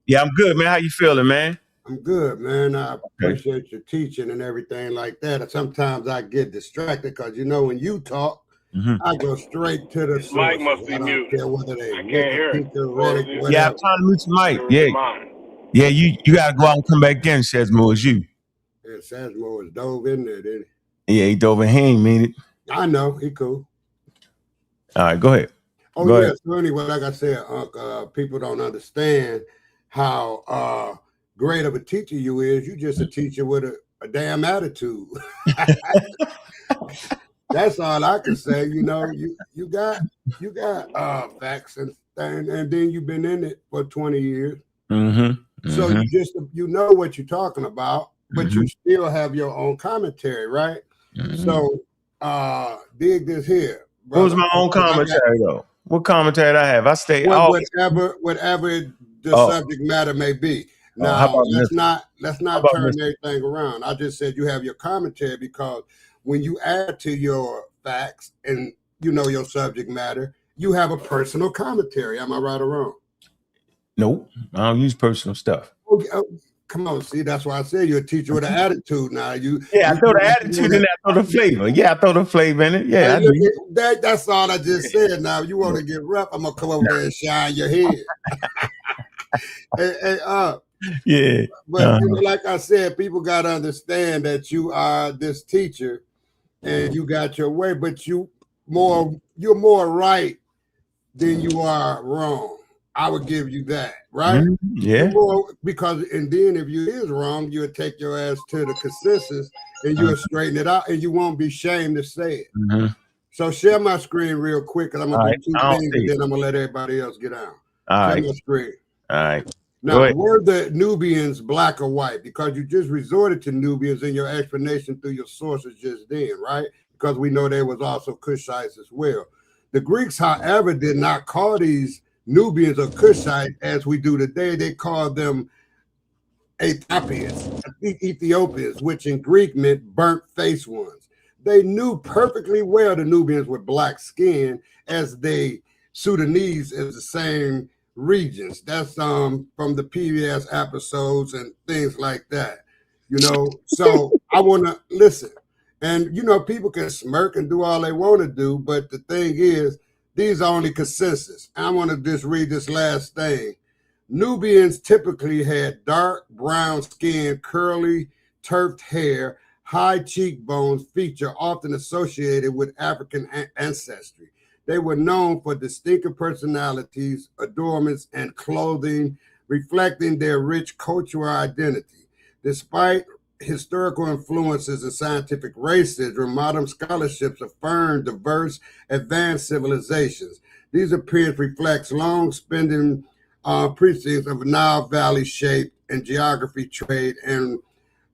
Yeah, I'm good, man. How you feeling, man? I'm good, man. I appreciate your teaching and everything like that. Sometimes I get distracted because, when you talk, I go straight to the source. Mic must be mute. I can't hear it. Yeah, I'm trying to mute your mic. Yeah, you got to go out and come back in, Shazmo, it's you. Yeah, Shazmo is dove in there, didn't he? Yeah, he dove in. He ain't mean it. I know. He cool. All right, go ahead. Oh, go ahead. So anyway, like I said, people don't understand how great of a teacher you is. You just a teacher with a damn attitude. That's all I can say. You got facts and then you've been in it for 20 years. So you know what you're talking about, but you still have your own commentary, right? So dig this here. What was my own commentary though? What commentary did I have? I stay whatever the subject matter may be. Now let's not turn everything around. I just said you have your commentary because when you add to your facts and your subject matter, you have a personal commentary. Am I right or wrong? Nope, I don't use personal stuff. Okay, come on, see, that's why I said you're a teacher with an attitude. Now I throw the attitude in there, I throw the flavor. Yeah, I throw the flavor in it. Yeah, that's all I just said. Now you want to get rough, I'm gonna come over there and shine your head. hey, Yeah. But you know, like I said, people got to understand that you are this teacher and you got your way, but you're more right than you are wrong. I would give you that, right? Yeah. You're more, because, and then if you is wrong, you'll take your ass to the consensus and you'll straighten it out and you won't be ashamed to say it. So share my screen real quick because I'm going to do two things and then I'm going to let everybody else get on. Share my screen. All right. Now, were the Nubians black or white? Because you just resorted to Nubians in your explanation through your sources just then, right? Because we know there was also Cushites as well. The Greeks, however, did not call these Nubians or Cushites as we do today. They called them Ethiopians, which in Greek meant burnt face ones. They knew perfectly well the Nubians with black skin, as they Sudanese is the same regions. That's from the PBS episodes and things like that, you know. So I want to listen, and you know, people can smirk and do all they want to do, but the thing is, these are only consensus. I want to just read this last thing. Nubians typically had dark brown skin, curly, turfed hair, high cheekbones, feature often associated with African ancestry. They were known for distinctive personalities, adornments, and clothing, reflecting their rich cultural identity. Despite historical influences and scientific racism, modern scholarships affirm diverse, advanced civilizations. These appearances reflect long spending precincts of Nile Valley shape and geography, trade, and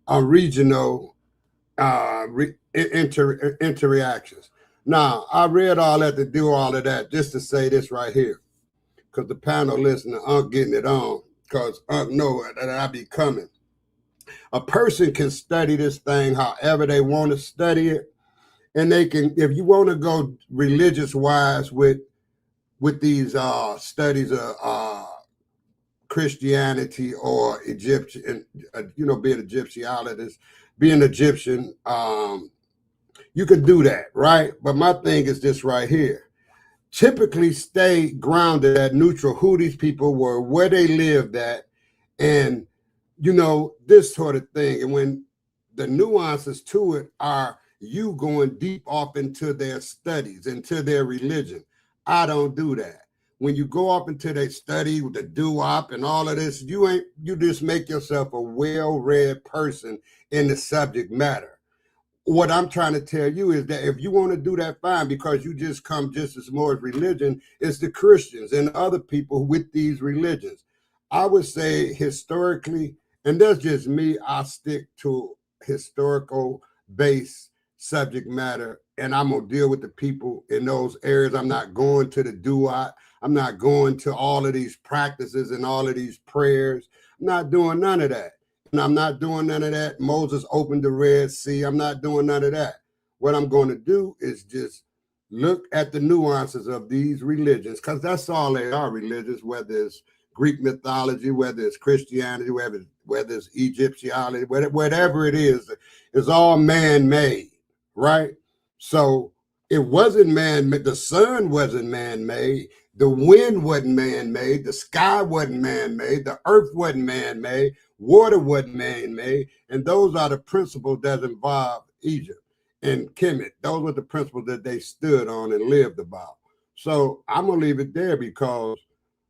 regional interactions. Now, I read all that to do all of that just to say this right here, because the panel listener aren't getting it on, because know that I be coming. A person can study this thing however they want to study it, and they can, if you want to go religious-wise with these studies of Christianity or Egyptian, you know, being Egyptologist, being Egyptian, you can do that, right? But my thing is this right here. Typically stay grounded at neutral, who these people were, where they lived at, and, you know, this sort of thing. And when the nuances to it are you going deep off into their studies, into their religion. I don't do that. When you go up into their study with the doo-wop and all of this, you just make yourself a well-read person in the subject matter. What I'm trying to tell you is that if you want to do that, fine, because you just come just as more as religion, it's the Christians and other people with these religions. I would say historically, and that's just me, I stick to historical based subject matter, and I'm going to deal with the people in those areas. I'm not going to the doo-wop. I'm not going to all of these practices and all of these prayers. I'm not doing none of that. And I'm not doing none of that. Moses opened the Red Sea. I'm not doing none of that. What I'm going to do is just look at the nuances of these religions, because that's all they are, religions, whether it's Greek mythology, whether it's Christianity, whether it's Egyptology, whatever it is, it's all man-made, right? So it wasn't man-made. The sun wasn't man-made. The wind wasn't man-made. The sky wasn't man-made. The earth wasn't man-made. Water wasn't man-made. And those are the principles that involve Egypt and Kemet. Those were the principles that they stood on and lived about. So I'm going to leave it there, because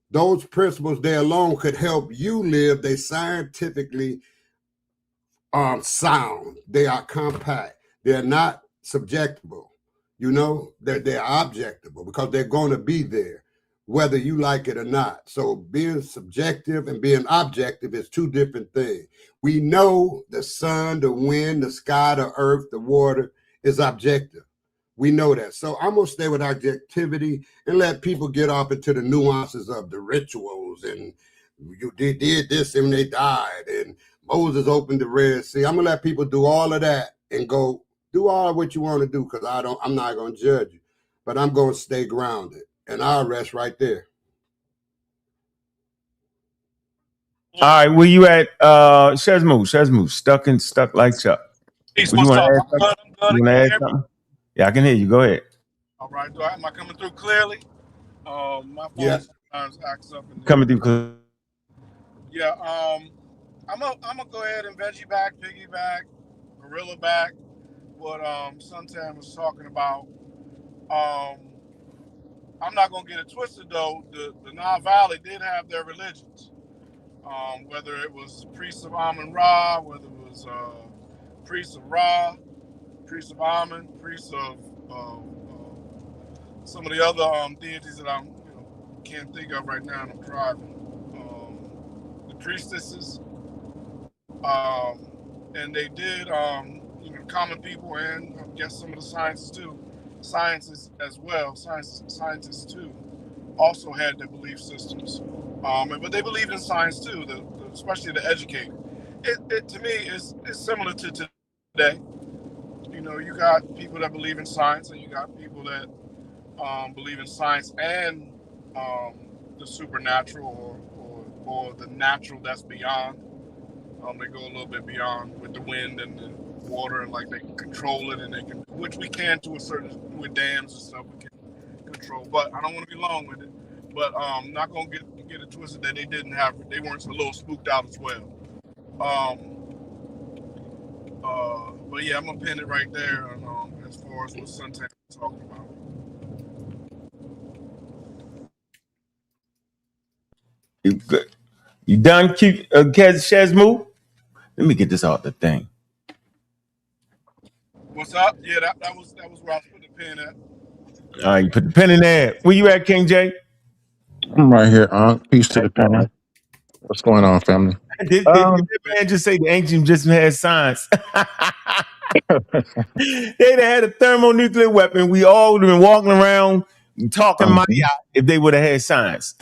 those principles there alone could help you live. They scientifically sound. They are compact. They're not subjectable. You know, they're objectable, because they're going to be there, whether you like it or not. So being subjective and being objective is two different things. We know the sun, the wind, the sky, the earth, the water is objective. We know that. So I'm going to stay with objectivity and let people get off into the nuances of the rituals, and they did this and they died, and Moses opened the Red Sea. I'm going to let people do all of that and go do all of what you want to do, because I'm not going to judge you, but I'm going to stay grounded. And I'll rest right there. All right, where you at? Shesmu, stuck like Chuck. Peace, Would you want to add I'm something? You want to add something? Yeah, I can hear you. Go ahead. All right. Am I coming through clearly? My phone sometimes acts up. Coming through clearly. Yeah. I'm gonna go ahead and piggyback, gorilla back what Suntan was talking about. I'm not gonna get it twisted though. The Nile Valley did have their religions. Whether it was priests of Amun Ra, whether it was priests of Ra, priests of Amun, priests of some of the other deities that I'm can't think of right now and I'm driving. The priestesses, and they did common people and I guess some of the sciences as well, scientists too, also had their belief systems. But they believed in science too, especially the educated. It to me is similar to today. You got people that believe in science, and you got people that believe in science and the supernatural or the natural that's beyond. They go a little bit beyond with the wind and the water, and like they can control it, and they can, which we can to a certain, with dams and stuff, we can control. But I don't want to be long with it. But not gonna get it twisted that they weren't a little spooked out as well. But yeah, I'm gonna pin it right there. As far as what Suntan was talking about. You done, Shazmu? Let me get this out the thing. What's up? Yeah, that was where I was putting the pin at. All right, you put the pin in there. Where you at, King J? I'm right here, Peace to the panel. What's going on, family? Did that man just say the ancient just had science? They'd have had a thermonuclear weapon. We all would have been walking around talking money out if they would have had science.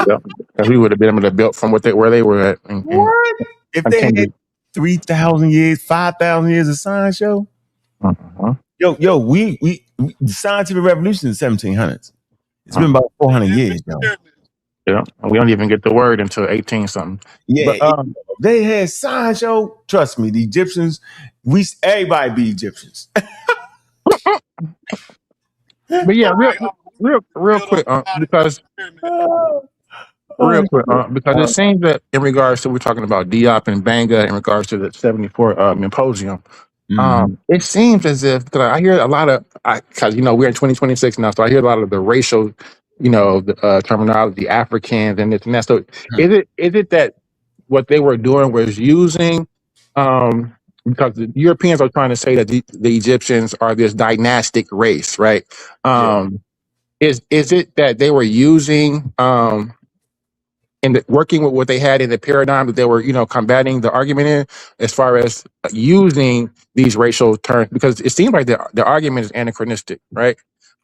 Yep. We would have been able to build from where they were at. What? If they had 3,000 years, 5,000 years of science, yo? Uh-huh. Yo, we the scientific revolution in the 1700s. It's been about 400 years, yo. Yeah, and we don't even get the word until 18 something. Yeah, but, they had science, yo. Trust me, the Egyptians, everybody be Egyptians. But yeah, real quick, because it seems that in regards to, we're talking about Diop and Banga in regards to the 74 symposium. It seems as if, because I hear a lot of, because we're in 2026 now, so I hear a lot of the racial, the terminology, Africans and this and that. So is it that what they were doing was using, because the Europeans are trying to say that the Egyptians are this dynastic race, right? Is it that they were using and working with what they had in the paradigm that they were, combating the argument in, as far as using these racial terms? Because it seems like the argument is anachronistic, right?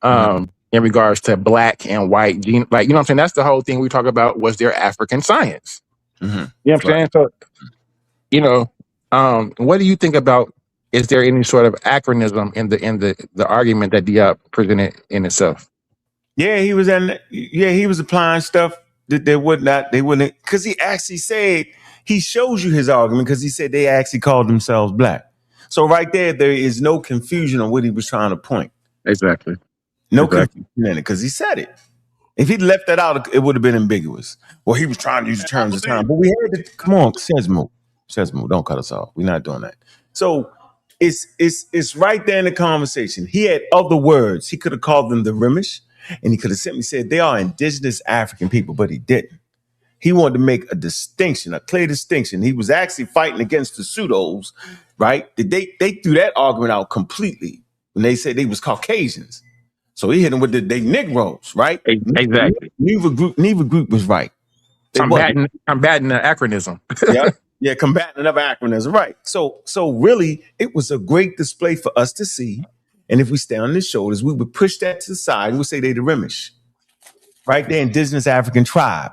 In regards to black and white, like, what I'm saying? That's the whole thing we talk about, was their African science. You know what I'm saying? So, what do you think about, is there any sort of acronism in the argument that Diop presented in itself? Yeah, he was applying stuff that they wouldn't, because he actually said, he shows you his argument because he said they actually called themselves black. So right there is no confusion on what he was trying to point. Exactly. Confusion in it, because he said it. If he'd left that out, it would have been ambiguous. Well, he was trying to use the terms of time, but we had to, come on, Shazmu, don't cut us off. We're not doing that. So it's right there in the conversation. He had other words. He could have called them the Rimish, and he could have simply said they are indigenous African people, but he didn't. He wanted to make a distinction, a clear distinction. He was actually fighting against the pseudos, right? They threw that argument out completely when they said they was Caucasians. So he hit them with they Negroes, right? Exactly. Neither group was right. Combating the acronism. Yeah, combating another acronism, right? So really, it was a great display for us to see. And if we stay on his shoulders, we would push that to the side and we'd say they're the Rimish, right? They're indigenous African tribe.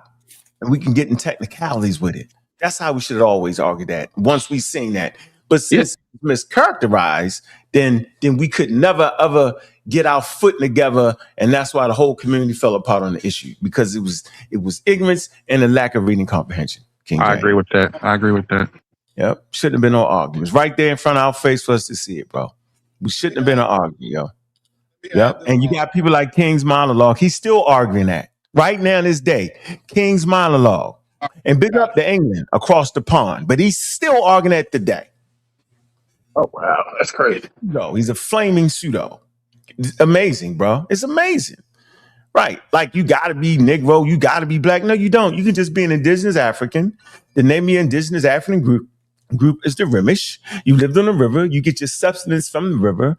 And we can get in technicalities with it. That's how we should always argue that once we seen that. But since it's mischaracterized, then we could never ever get our foot together, and that's why the whole community fell apart on the issue, because it was ignorance and a lack of reading comprehension. I agree with that. Yep, shouldn't have been no arguments right there in front of our face for us to see it, bro. We shouldn't have been an argument, yo. Yep, and you got people like King's Monologue. He's still arguing that right now in this day. King's Monologue. And big Got up to England across the pond, but he's still arguing it today. Oh wow, that's crazy. No, he's a flaming pseudo. It's amazing, bro. It's amazing. Right. Like you gotta be Negro, you gotta be black. No, you don't. You can just be an indigenous African. The name of your indigenous African group is the Rimish. You lived on the river. You get your substance from the river.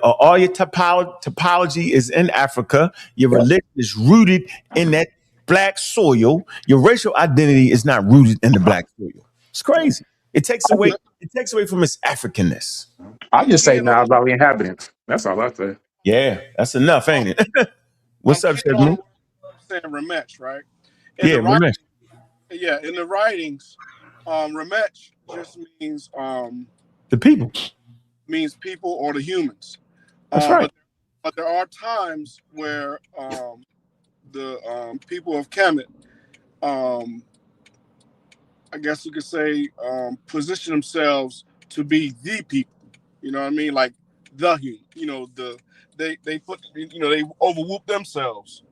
All your topology is in Africa. Your religion is rooted in that black soil. Your racial identity is not rooted in the black soil. It's crazy. It takes away from its Africanness. I I'm just say keying on now about the inhabitants. That's all I say. Yeah, that's enough, ain't it? I'm What's up, keying on Shedman? the word saying Ramesh, right? In Yeah, the right, Ramesh. yeah, in the writings, Ramesh just means The people. people or the humans. That's right. But there are times where the people of Kemet, I guess you could say, position themselves to be the people. You know what I mean? Like the human. You know, they put, you know, they overwhoop themselves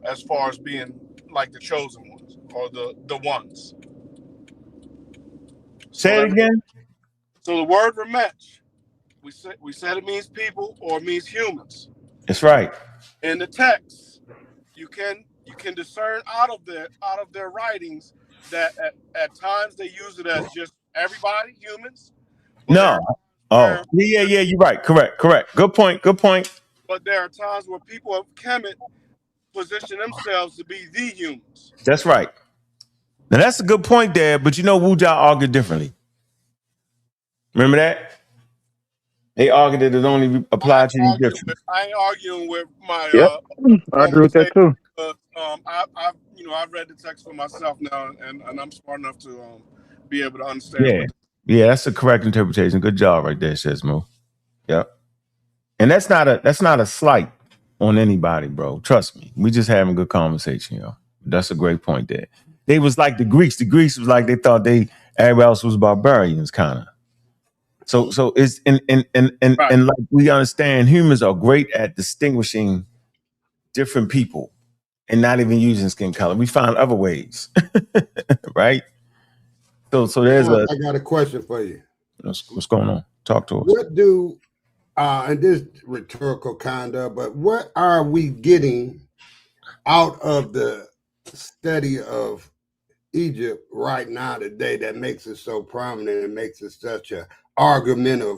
as far as being like the chosen ones or the ones. Say it again. So the word Ramesh, we said it means people or it means humans. That's right. In the text, you can discern out of their writings that at times they use it as just everybody, humans. No. Oh, yeah. You're right. Correct. Good point. But there are times where people of Kemet position themselves to be the humans. That's right. Now that's a good point there, but you know Wuja argued differently. Remember that? They argued that it only applied to the Egyptians. I ain't arguing with my Yep, I agree with that too. because I've read the text for myself now, and I'm smart enough to be able to understand. Yeah, that's a correct interpretation. Good job right there, Shesmo. Yep. And that's not a slight on anybody, bro. Trust me. We just having a good conversation, yo. That's a great point there. They was like the Greeks. The Greeks was like they thought everybody else was barbarians, kind of. So it's and like we understand humans are great at distinguishing different people and not even using skin color. We find other ways. Right? So there's I got a question for you. What's going on? Talk to us. What do and this rhetorical kind of, but what are we getting out of the study of Egypt right now today that makes it so prominent and makes it such a argument of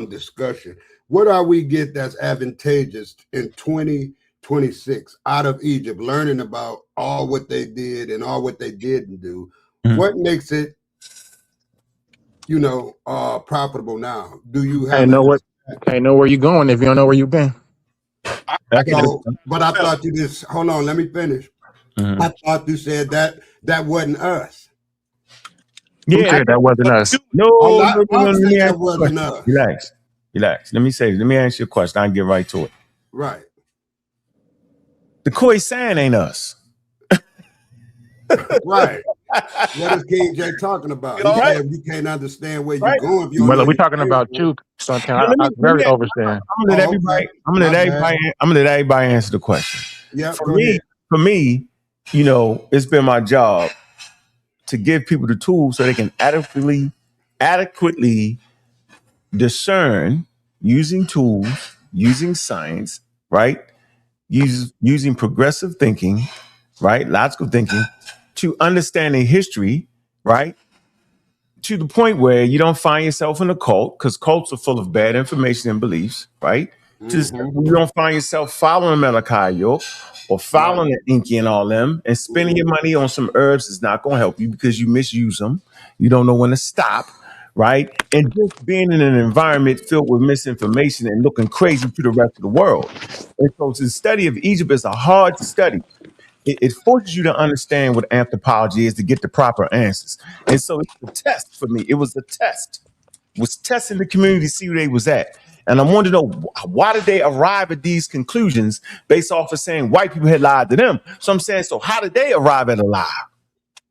discussion? What are we get that's advantageous in 2026 out of Egypt, learning about all what they did and all what they didn't do? Mm-hmm. What makes it, profitable now? Do you have can't know where you're going if you don't know where you've been? But I thought you just hold on, let me finish. Mm-hmm. I thought you said that wasn't us. Yeah, who said that wasn't us? No, that wasn't us. Relax. Let me ask you a question. I can get right to it. Right. The Khoisan ain't us. Right. What is King J talking about? Right. You can't understand where you're going. Well, we're talking about you, son. I very overstand. I'm gonna let everybody answer the question. Yeah. For me, it's been my job to give people the tools so they can adequately discern using tools, using science, right? Using progressive thinking, right? Logical thinking to understanding history, right? To the point where you don't find yourself in a cult, because cults are full of bad information and beliefs, right? Mm-hmm. You don't find yourself following Malachi York or following the Inky and all them and spending your money on some herbs is not going to help you because you misuse them. You don't know when to stop, right? And just being in an environment filled with misinformation and looking crazy to the rest of the world. And so the study of Egypt is a hard study. It forces you to understand what anthropology is to get the proper answers. And so it's a test for me. It was a test. It was testing the community to see where they was at. And I wanted to know, why did they arrive at these conclusions based off of saying white people had lied to them? So I'm saying, so how did they arrive at a lie?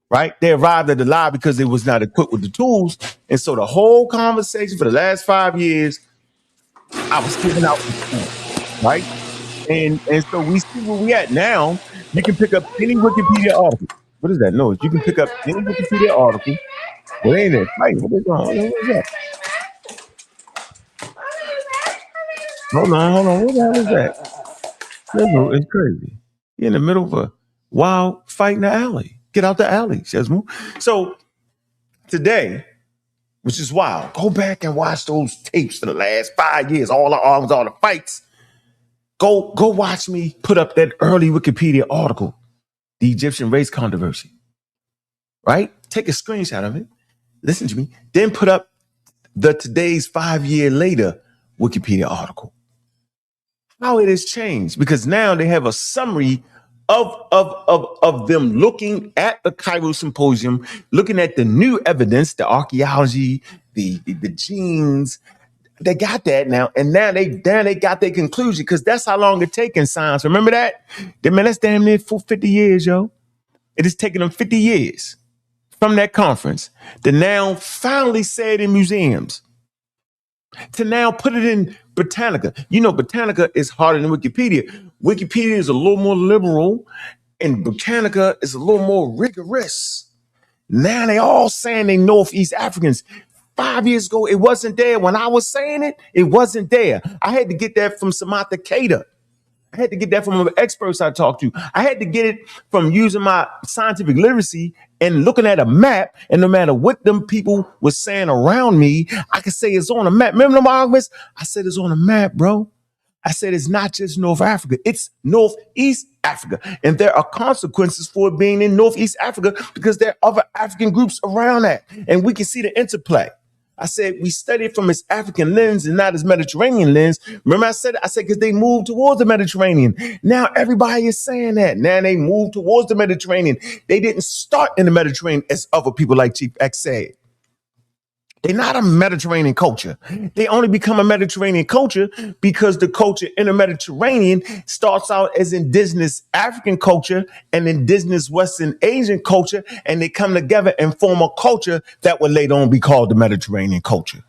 Right? They arrived at the lie because they was not equipped with the tools. And so the whole conversation for the last 5 years, I was giving out the tools, right? And so we see where we at now. You can pick up any Wikipedia article. What is that noise? You can pick up any Wikipedia article. What ain't it? Fight. What is going? What is that? Hold on. What the hell is that? It's crazy. You're in the middle of a wild fight in the alley. Get out the alley, Shazmu. So today, which is wild, go back and watch those tapes for the last 5 years, all the arms, all the fights. Go watch me put up that early Wikipedia article, the Egyptian race controversy. Right? Take a screenshot of it. Listen to me. Then put up the today's 5 year later Wikipedia article. How it has changed, because now they have a summary of them looking at the Cairo symposium, looking at the new evidence, the archaeology, the genes. They got that now, and now they got their conclusion, because that's how long it taken science. Remember that? Man, that's damn near 50 years, yo. It has taken them 50 years from that conference to now finally say it in museums, to now put it in Britannica. You know, Britannica is harder than Wikipedia. Wikipedia is a little more liberal, and Britannica is a little more rigorous. Now they all saying they Northeast Africans. 5 years ago, it wasn't there. When I was saying it, it wasn't there. I had to get that from sa.neter. I had to get that from experts I talked to. I had to get it from using my scientific literacy and looking at a map. And no matter what them people were saying around me, I could say it's on a map. Remember them arguments? I said it's on a map, bro. I said it's not just North Africa. It's Northeast Africa. And there are consequences for it being in Northeast Africa, because there are other African groups around that. And we can see the interplay. I said we study it from its African lens and not its Mediterranean lens. Remember I said because they moved towards the Mediterranean. Now everybody is saying that. Now they moved towards the Mediterranean. They didn't start in the Mediterranean as other people like Cheikh said. They're not a Mediterranean culture. They only become a Mediterranean culture because the culture in the Mediterranean starts out as indigenous African culture and indigenous Western Asian culture, and they come together and form a culture that will later on be called the Mediterranean culture.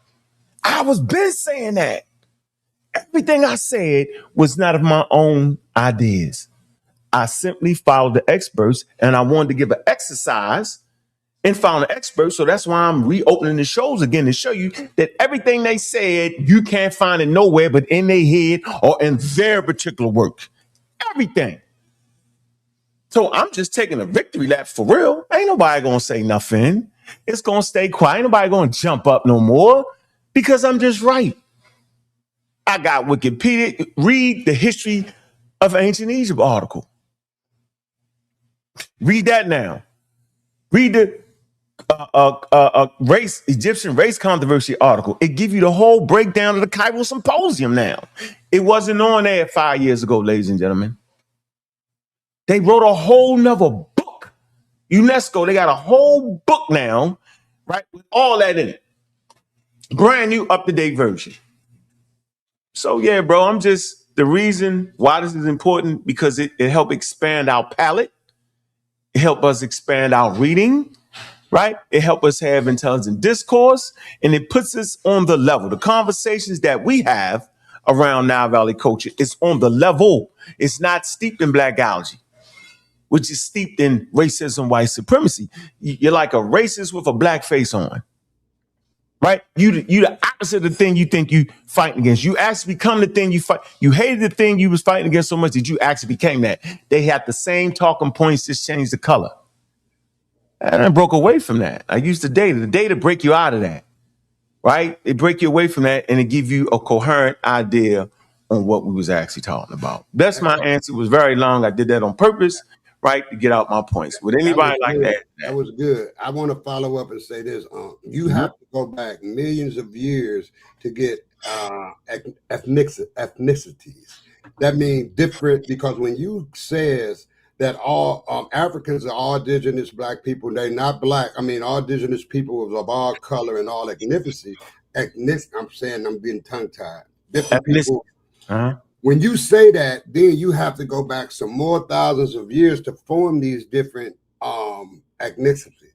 I was been saying that. Everything I said was not of my own ideas. I simply followed the experts, and I wanted to give an exercise and found an expert. So that's why I'm reopening the shows again, to show you that everything they said, you can't find it nowhere but in their head or in their particular work. Everything. So I'm just taking a victory lap for real. Ain't nobody gonna say nothing. It's gonna stay quiet. Ain't nobody gonna jump up no more, because I'm just right. I got Wikipedia. Read the history of ancient Egypt article. Read that now. Read the Egyptian race controversy article. It gives you the whole breakdown of the Cairo symposium now. It wasn't on there 5 years ago, ladies and gentlemen. They wrote a whole nother book. UNESCO, they got a whole book now, right, with all that in it. Brand new, up-to-date version. So yeah, bro, I'm just, the reason why this is important, because it helps expand our palate. It helps us expand our reading. Right? It helps us have intelligent discourse, and it puts us on the level. The conversations that we have around Nile Valley culture is on the level. It's not steeped in blackology, which is steeped in racism, white supremacy. You're like a racist with a black face on, right? You the opposite of the thing you think you fighting against. You actually become the thing you fight. You hated the thing you was fighting against so much that you actually became that. They had the same talking points, just changed the color. And I broke away from that. I used the data break you out of that, right? It break you away from that, and it give you a coherent idea on what we was actually talking about. That's my answer. It was very long. I did that on purpose, right, to get out my points. Would anybody like that? That was good. I want to follow up and say this. You have to go back millions of years to get ethnicities. That means different, because when you says that all Africans are all indigenous black people, they're not black. I mean, all indigenous people of all color and all ethnicity. I'm saying, I'm being tongue-tied. Different people. When you say that, then you have to go back some more thousands of years to form these different ethnicities.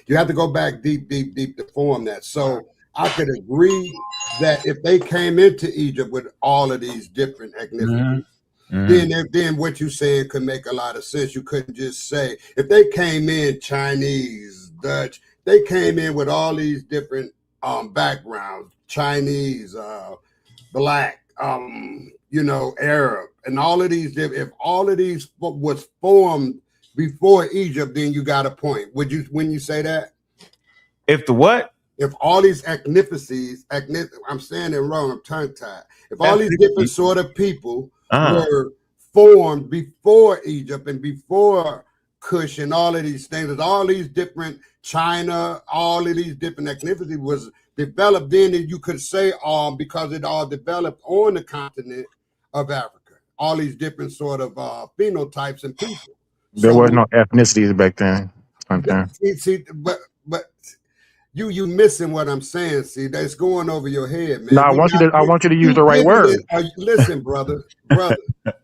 You have to go back deep to form that. So I could agree that if they came into Egypt with all of these different ethnicities, then what you saying could make a lot of sense. You couldn't just say, if they came in Chinese, Dutch, they came in with all these different backgrounds, Chinese, black, Arab, and all of these. If all of these was formed before Egypt, then you got a point. Would you, when you say that? If the what? If all these ethnicities, I'm saying it wrong, I'm tongue-tied. If all these different sort of people were formed before Egypt and before Kush and all of these things, all these different China, all of these different ethnicities was developed, then you could say because it all developed on the continent of Africa. All these different sort of phenotypes and people. There was no ethnicities back then. See, but you missing what I'm saying. See, that's going over your head, man. No, I want you to use the right word. Listen, brother,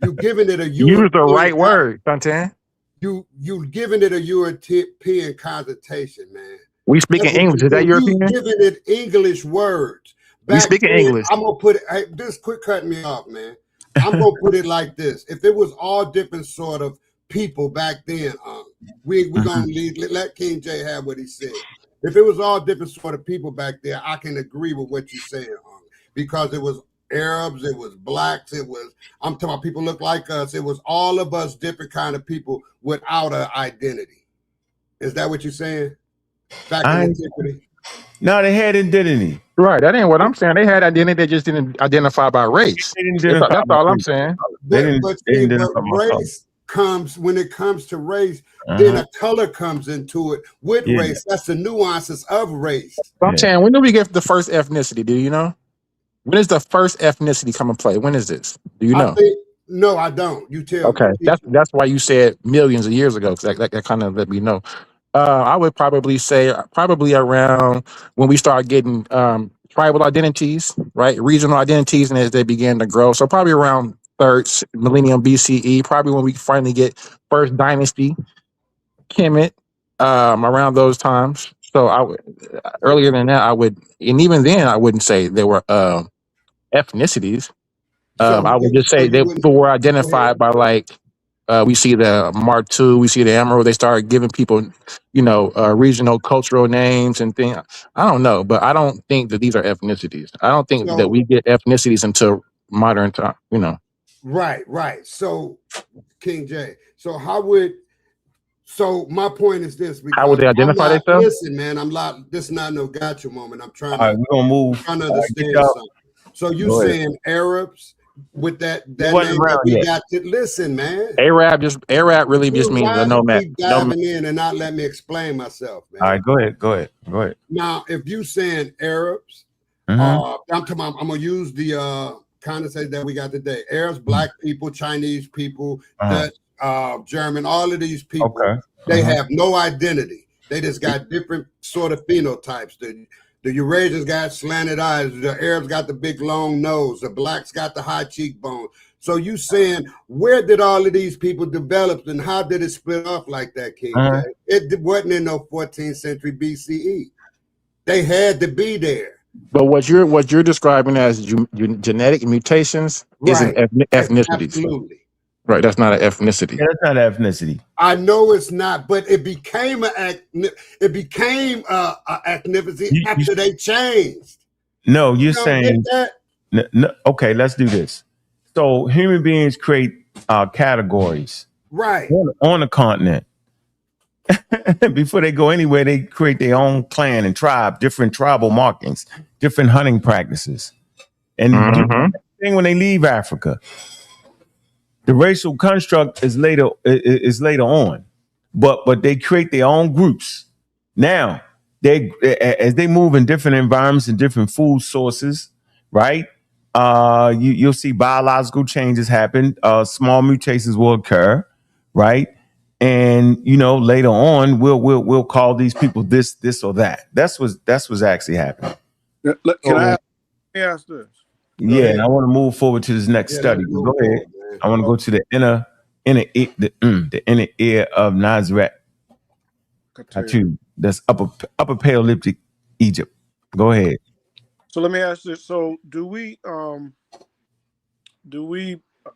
you giving it a use the right word, Santan. You giving it a European connotation, man. We speaking English. Is that European? You giving it English words. We speaking English. I'm gonna put it. Hey, just quit cutting me off, man. I'm gonna put it like this: if it was all different sort of people back then, we're gonna let King J have what he said. If it was all different sort of people back there, I can agree with what you're saying, because it was Arabs, it was blacks, I'm talking about people look like us. It was all of us different kind of people without an identity. Is that what you're saying? Back in antiquity? No, they had identity. Right, that ain't what I'm saying. They had identity, they just didn't identify by race. That's all I'm saying. But race comes, when it comes to race, then a color comes into it with race. That's the nuances of race. I'm saying, when do we get the first ethnicity? Do you know? When is the first ethnicity come into play? When is this? Do you know? No, I don't. You tell me. Okay, that's why you said millions of years ago, because that kind of let me know. I would probably say around when we start getting tribal identities, right? Regional identities, and as they began to grow. So probably around 3rd millennium BCE, probably when we finally get first dynasty, Kemet, around those times. So I would, earlier than that, and even then I wouldn't say there were ethnicities. I would just say that people were identified by, like, we see the Mark II, we see the Emerald. They started giving people, regional cultural names and things. I don't know, but I don't think that these are ethnicities. I don't think that we get ethnicities until modern time. Right. So, King J. So my point is this: how would they identify themselves? Listen, man, this is not no gotcha moment. I'm trying. All right, we're gonna move. I'm trying to understand something. So you saying Arabs? With that name that we got to listen, man. Arab really just means a nomad. Keep diving in and not let me explain myself, man. All right, go ahead. Now, if you saying Arabs, I'm gonna use the concept that we got today. Arabs, black people, Chinese people, Dutch, German, all of these people, they have no identity. They just got different sort of phenotypes. The Eurasians got slanted eyes. The Arabs got the big long nose. The blacks got the high cheekbone. So you saying, where did all of these people develop and how did it split off like that, King? It wasn't in no 14th century BCE. They had to be there. But what you're describing as genetic mutations isn't ethnicity. Absolutely. Right, that's not an ethnicity. Yeah, that's not an ethnicity. I know it's not, but it became ethnicity after they changed. No, you're saying that? No, okay, let's do this. So human beings create categories, right, on the continent. Before they go anywhere, they create their own clan and tribe, different tribal markings, different hunting practices, and thing when they leave Africa. The racial construct is later on, but they create their own groups. Now, as they move in different environments and different food sources, right? You'll see biological changes happen. Small mutations will occur, right? And later on, we'll call these people this or that. That's what's actually happening. Can I ask this? Yeah, and I want to move forward to this next study. Go ahead. I want to go to the inner ear of Nazareth. That's upper Paleolithic Egypt. Go ahead. So let me ask this. So do we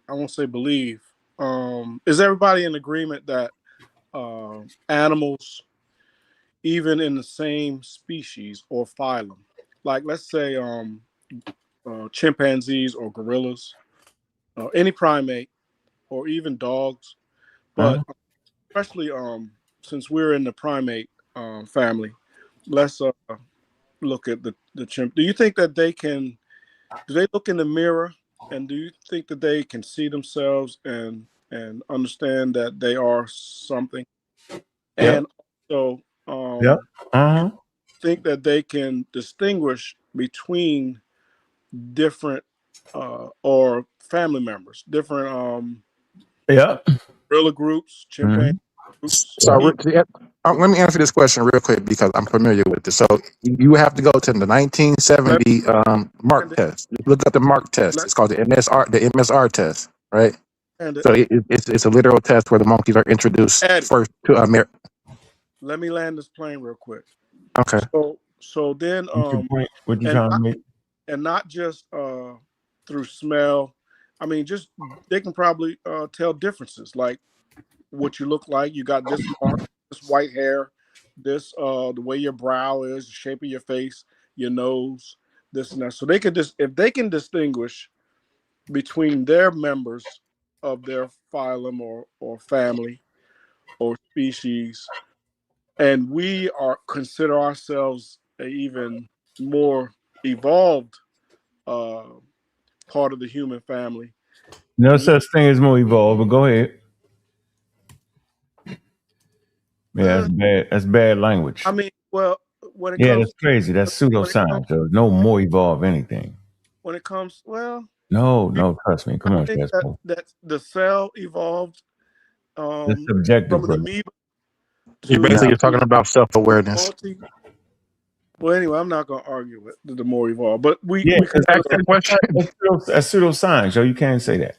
I won't say believe. Is everybody in agreement that animals, even in the same species or phylum, like let's say chimpanzees or gorillas, any primate, or even dogs, but especially since we're in the primate family, let's look at the chimp. Do you think that do they look in the mirror, and do you think that they can see themselves and understand that they are something? Yep. And also, Yep. you think that they can distinguish between different or family members, different Yep. gorilla groups, chimpanzee Mhm. groups? So let me answer this question real quick because I'm familiar with this. So you have to go to the Let 1970 Mark me test. Look up the Mark test. let It's called the MSR test, right? and So it's a literal test where the monkeys are introduced Eddie, first to America. let me land this plane real quick. Okay. So then What's your point? What you and trying to not, make? and not just through smell. I mean, just they can probably tell differences, like what you look like. You got this mark, this white hair, this the way your brow is, the shape of your face, your nose, this and that. So they could just if they can distinguish between their members of their phylum or family or species, and we are consider ourselves a even more evolved uh, part of the human family. No Do you? such thing as more evolved, but go ahead. Yeah, Uh, that's bad. That's bad I language. mean, well, when it Yeah, comes that's crazy. That's when it comes pseudoscience. There's no more evolved anything. well, No, do you no, trust me. Come on, think that Shaspo. that the cell evolved That's subjective, from an brother. amoeba You're basically just talking to about self-awareness. multi? Well, anyway, I'm not going to argue with the more evolved, but Yeah, we can because still. Ask the question. that's pseudoscience, yo. You can't say that.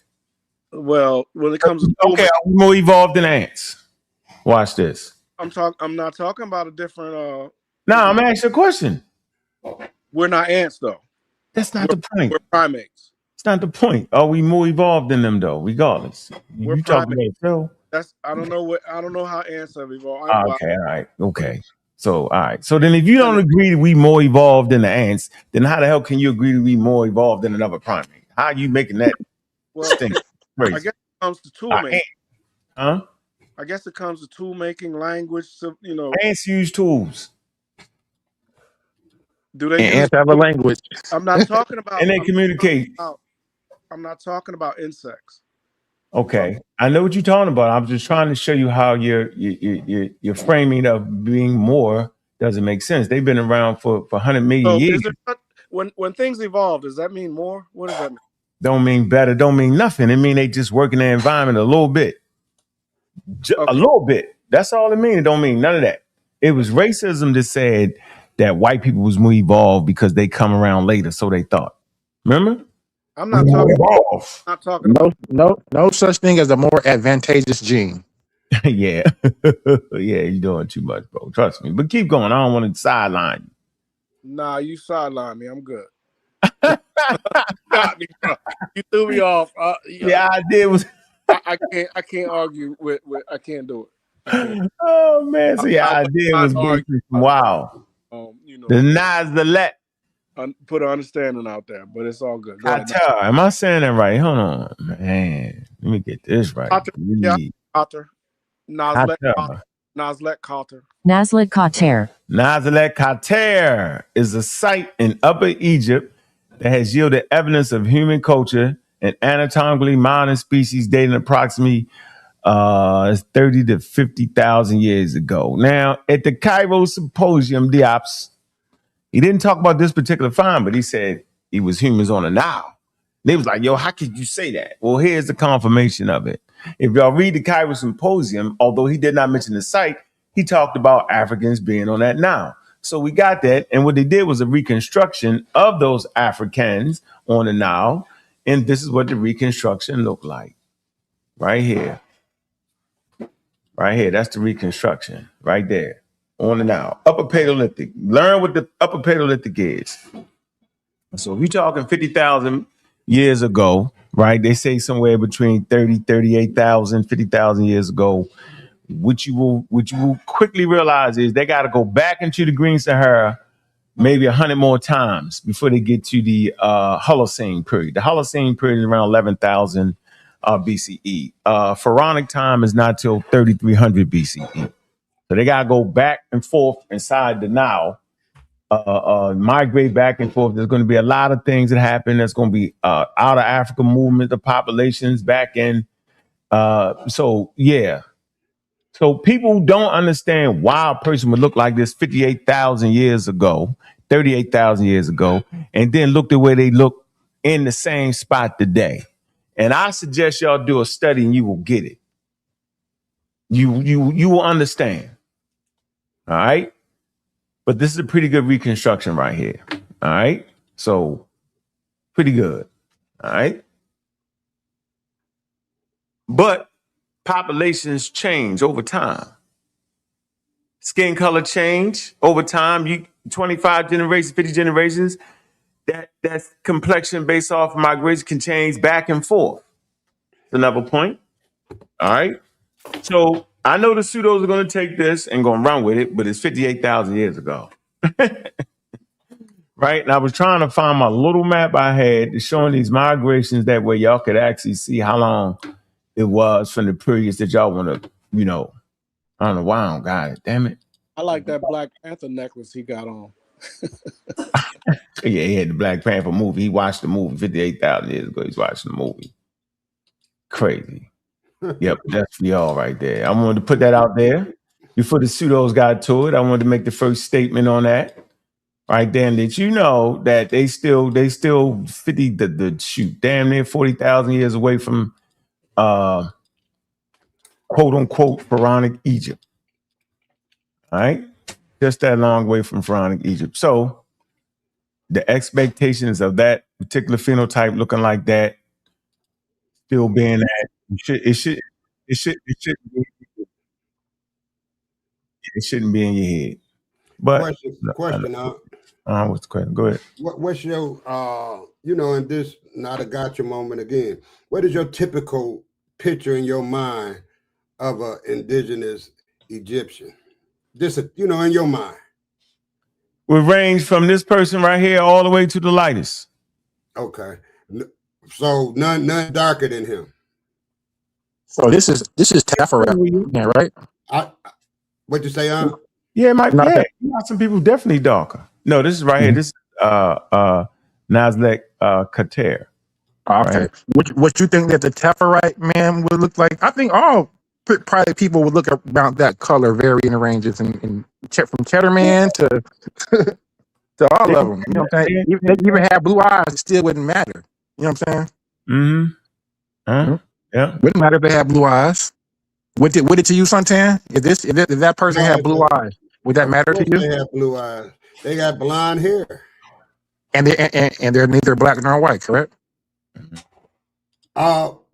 Well, when it comes to tool Okay, making, are we more evolved than ants? Watch this. I'm not talking about a different. Now, I'm asking a question. We're not ants though. That's not We're the point. we're primates. It's not the point. Are we more evolved than them, though? Regardless, We're you talking primates. about Phil? That's I don't know how ants have evolved. Well, Okay, all right, okay. So, all right. So then, if you don't agree that we more evolved than the ants, then how the hell can you agree that we more evolved than another primate? How are you making that well, distinction? I Crazy. guess it comes to tool making. Ant, huh? I guess it comes to tool making, language. So, Ants use tools do they And use? ants have a language. I'm not talking about. and they communicate. I'm not talking about insects. Okay, I know what you're talking about. I'm just trying to show you how your framing of being more doesn't make sense. They've been around for 100 million So, years. is there when things evolve? Does that mean more? What does that mean? Don't mean better. Don't mean nothing. It mean they just work in their environment a little bit, a Okay, little bit. That's all it means. It don't mean none of that. It was racism that said that white people was more evolved because they come around later, so they thought. Remember? I'm We not more talking. evolved. Not talking about. No such thing as a more advantageous gene. Yeah, yeah. You're doing too much, bro. Trust me. But keep going. I don't want to sideline Nah, you sideline me. I'm good. you. Got me, bro. You threw me off. The idea was, I can't argue with. I can't do it. I can't. oh man. So your I was idea trying was to argue basically about it. wow. The Nas the let Put an understanding out there, but it's all good. Go ahead. Qatar. Am I saying that right? Hold on, man. Let me get this right. Cotter, yeah, Cotter. Naslet Qatar. Cotter. Nazlet Kater. Nazalet Qatar is a site in Upper Egypt that has yielded evidence of human culture and anatomically modern species dating approximately 30 to 50,000 years ago. Now, at the Cairo symposium, Diops, he didn't talk about this particular find, but he said he was humans on the Nile. They was like, yo, how could you say that? Well, here's the confirmation of it. If y'all read the Cairo Symposium, although he did not mention the site, he talked about Africans being on that Nile. So we got that. And what they did was a reconstruction of those Africans on the Nile. And this is what the reconstruction looked like. Right here. Right here. That's the reconstruction. Right there. On the Nile. Upper Paleolithic. Learn what the Upper Paleolithic is. So if you're talking 50,000 years ago, right? They say somewhere between 30, 38,000, 50,000 years ago. What you will quickly realize is they got to go back into the Green Sahara maybe 100 more times before they get to the Holocene period. The Holocene period is around 11,000 BCE. Pharaonic time is not till 3,300 BCE. So they got to go back and forth inside the Nile, migrate back and forth. There's going to be a lot of things that happen. There's going to be out of Africa movement, the populations back in. So people don't understand why a person would look like this 58,000 years ago, 38,000 years ago, and then look the way they look in the same spot today. And I suggest y'all do a study and you will get it. You will understand. All right. But this is a pretty good reconstruction right here. All right. So pretty good. All right. But populations change over time. Skin color change over time. You 25 generations, 50 generations, that's complexion based off of migration can change back and forth. That's another point. All right. So I know the pseudos are going to take this and going to run with it, but it's 58,000 years ago. Right. And I was trying to find my little map I had showing these migrations that way y'all could actually see how long it was from the periods that y'all want to, I don't know why I don't got it. Damn it. I like that Black Panther necklace he got on. Yeah, he had the Black Panther movie. He watched the movie 58,000 years ago. He's watching the movie. Crazy. Yep, that's for y'all right there. I wanted to put that out there before the pseudos got to it. I wanted to make the first statement on that. Right then, that that they still 50 damn near 40,000 years away from quote unquote pharaonic Egypt. All right, just that long way from pharaonic Egypt. So the expectations of that particular phenotype looking like that, still being that, it shouldn't be in your head. But question. What's the question? Go ahead. What's your in this not a gotcha moment again? What is your typical picture in your mind of an indigenous Egyptian? Just in your mind. We range from this person right here all the way to the lightest. Okay, so none darker than him. So this is Taffarel, yeah, right? What you say, Anta? Yeah, you got some people definitely darker. No, this is right here. This is Nazlek Kater. Okay. Right? What you think that the Taffarite man would look like? I think all probably people would look around that color, varying ranges, and from Cheddar Man to to all of them. You know what I'm saying? If they even have blue eyes, it still wouldn't matter. You know what I'm saying? Mm-hmm. Yeah. Wouldn't matter if they have blue eyes. Would it to you, Suntan? If that person had blue eyes, would that matter to you? They have blue eyes. They got blonde hair. And they're neither black nor white, correct? Well,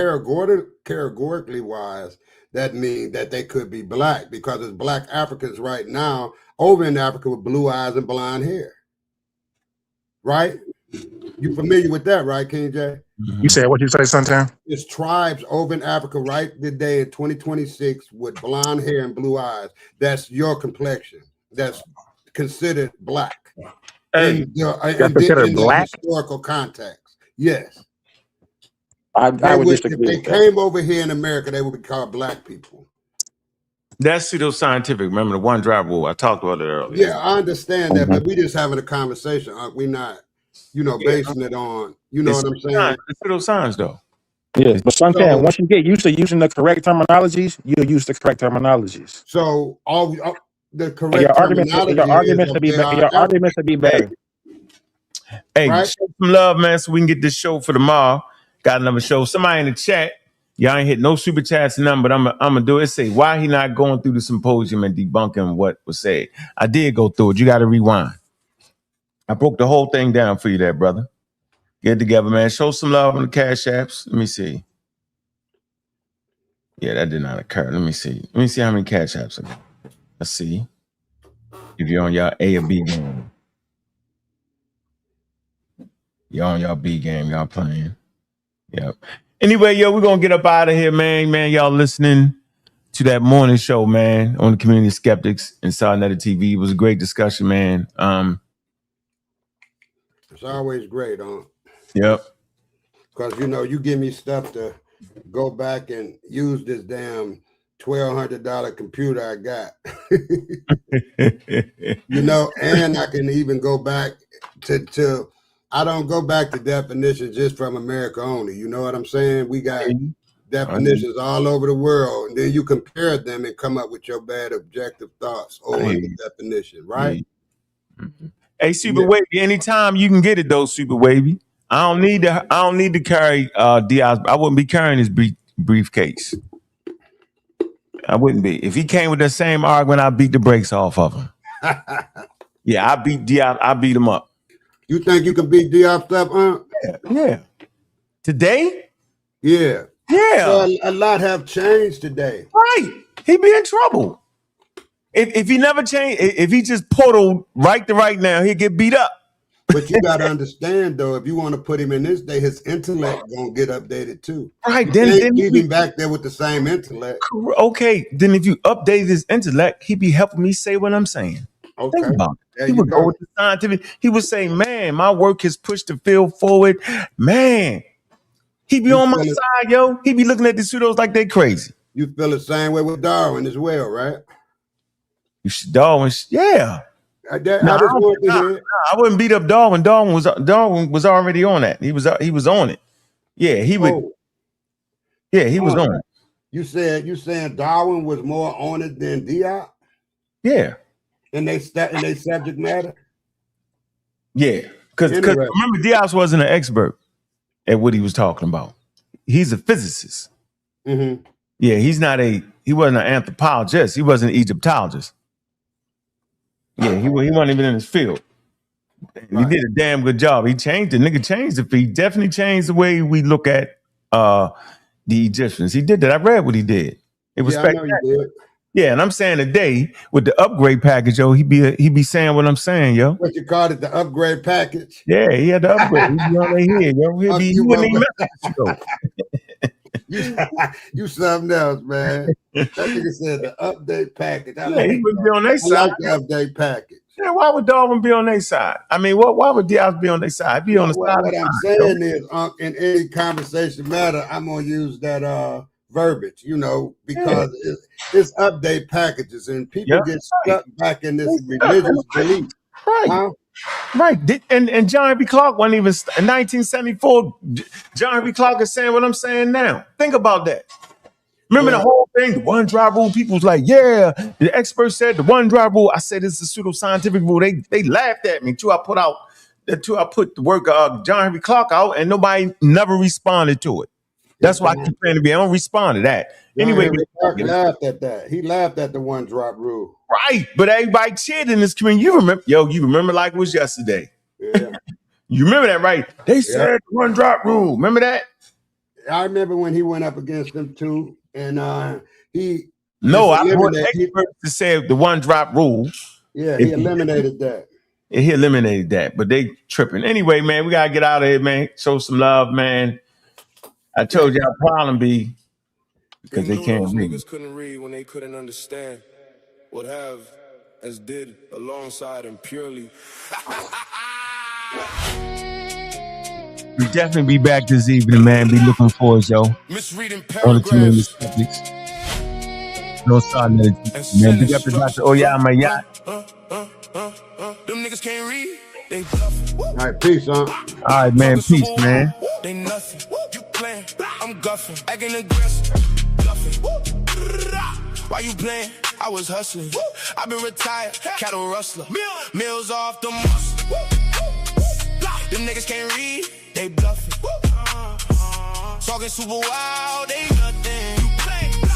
categorically wise, that means that they could be black because there's black Africans right now over in Africa with blue eyes and blonde hair. Right? You familiar with that, right, King J? You said what you say, Suntan? There's tribes over in Africa right today in 2026 with blonde hair and blue eyes. That's your complexion. That's considered black. Hey, that's considered black? Historical context. Yes. I would disagree. If they came over here in America, they would be called black people. That's pseudoscientific. Remember the one drop rule? I talked about it earlier. Yeah, I understand that, but we just having a conversation. We're not, basing it on, what I'm saying? It's pseudoscience, though. Yes, but sometimes once you get used to using the correct terminologies, you'll use the correct terminologies. So all the correct your arguments to be better. Hey, show some love, man, so we can get this show for tomorrow. Got another show. Somebody in the chat, y'all ain't hit no super chats and nothing, but I'm gonna do it. Say why he not going through the symposium and debunking what was said. I did go through it. You got to rewind. I broke the whole thing down for you there, brother. Get together, man. Show some love on the Cash Apps. Let me see. Yeah, that did not occur. Let me see. Let me see how many Cash Apps are there. Let's see. If you're on your A or B game. Y'all on y'all B game. Y'all playing. Yep. Anyway, yo, we're going to get up out of here, man. Man, y'all listening to that morning show, man, on the Community Skeptics and sa.neter TV. It was a great discussion, man. It's always great, huh? Yep. Because, you give me stuff to go back and use this damn $1,200 computer I got. And I can even go back to I don't go back to definitions just from America only. You know what I'm saying? We got definitions all over the world, and then you compare them and come up with your bad objective thoughts on the definition, right? Hey, Super Wavy, anytime you can get it though, Super Wavy. I don't need to carry Diop. I wouldn't be carrying his briefcase. I wouldn't be. If he came with that same argument, I'd beat the brakes off of him. Yeah, I beat Diop. I beat him up. You think you can beat Diop stuff, huh? Yeah. Today? Yeah. Yeah. So a lot have changed today. Right. He'd be in trouble. If he never changed, if he just portaled right now, he'd get beat up. But you got to understand, though, if you want to put him in this day, his intellect going to get updated, too. Right. Then keep him back there with the same intellect. Okay. Then if you update his intellect, he'd be helping me say what I'm saying. Okay. Think about it. He would go with the scientific. He would say, man, my work has pushed the field forward. Man, he be on my side, yo. He be looking at the pseudos like they crazy. You feel the same way with Darwin as well, right? Darwin, yeah. I wouldn't beat up Darwin. Darwin was already on that. He was on it. Yeah, he would. Yeah, he was on it. You saying Darwin was more on it than Diop? Yeah. And they subject matter? Yeah. Because remember, Diop wasn't an expert at what he was talking about. He's a physicist. Mm-hmm. Yeah, he wasn't an anthropologist. He wasn't an Egyptologist. Yeah, he wasn't even in his field. Right. He did a damn good job. He changed it. Nigga changed it. He definitely changed the way we look at the Egyptians. He did that. I read what he did. It was spectacular. Yeah, and I'm saying today with the upgrade package, yo, he be saying what I'm saying, yo. What you called it, the upgrade package? Yeah, he had the upgrade. He be on their head, yo. He wouldn't even mess with you. You something else, man. That nigga said the update package. He wouldn't be on their side. I like the update package. Yeah, why would Darwin be on their side? I mean, why would Diop be on their side? Be on the side. What I'm saying is, in any conversation matter, I'm gonna use that verbiage, because it's update packages, and people get stuck back in this religious belief. Right. Huh? Right. And John B. Clark wasn't even in 1974. John B. Clark is saying what I'm saying now. Think about that. Remember the whole thing, the one drop rule? People was like, yeah, the expert said the one drop rule. I said it's a pseudoscientific rule. They laughed at me until I put the work of John Henry Clark out, and nobody never responded to it. That's why I keep saying to be. I don't respond to that. Anyway, Clark laughed at that. He laughed at the one drop rule. Right, but everybody cheered in this community. You remember like it was yesterday. Yeah. You remember that, right? They said the one drop rule. Remember that? I remember when he went up against them too, and I want experts to say the one drop rule. Yeah, he eliminated that. He eliminated that, but they tripping. Anyway, man, we gotta get out of here, man. Show some love, man. I told you our problem be because they can't read. Niggas couldn't read when they couldn't understand. Would have as did alongside and purely. We'll definitely be back this evening, man. Be looking forward, yo. Misreading on the Community Skeptics. No sa.neter, man. Big up to Dr. Oya, my yacht. Them niggas can't read. They all right, peace, huh? All right, man. Peace, man. They nothing. You playing? I'm guffing. Acting aggressive. Bluffing. Why you playing? I was hustling. I've been retired. Cattle rustler. Meals off the muscle. Them niggas can't read. They bluffing. Talking super wild. They nothing.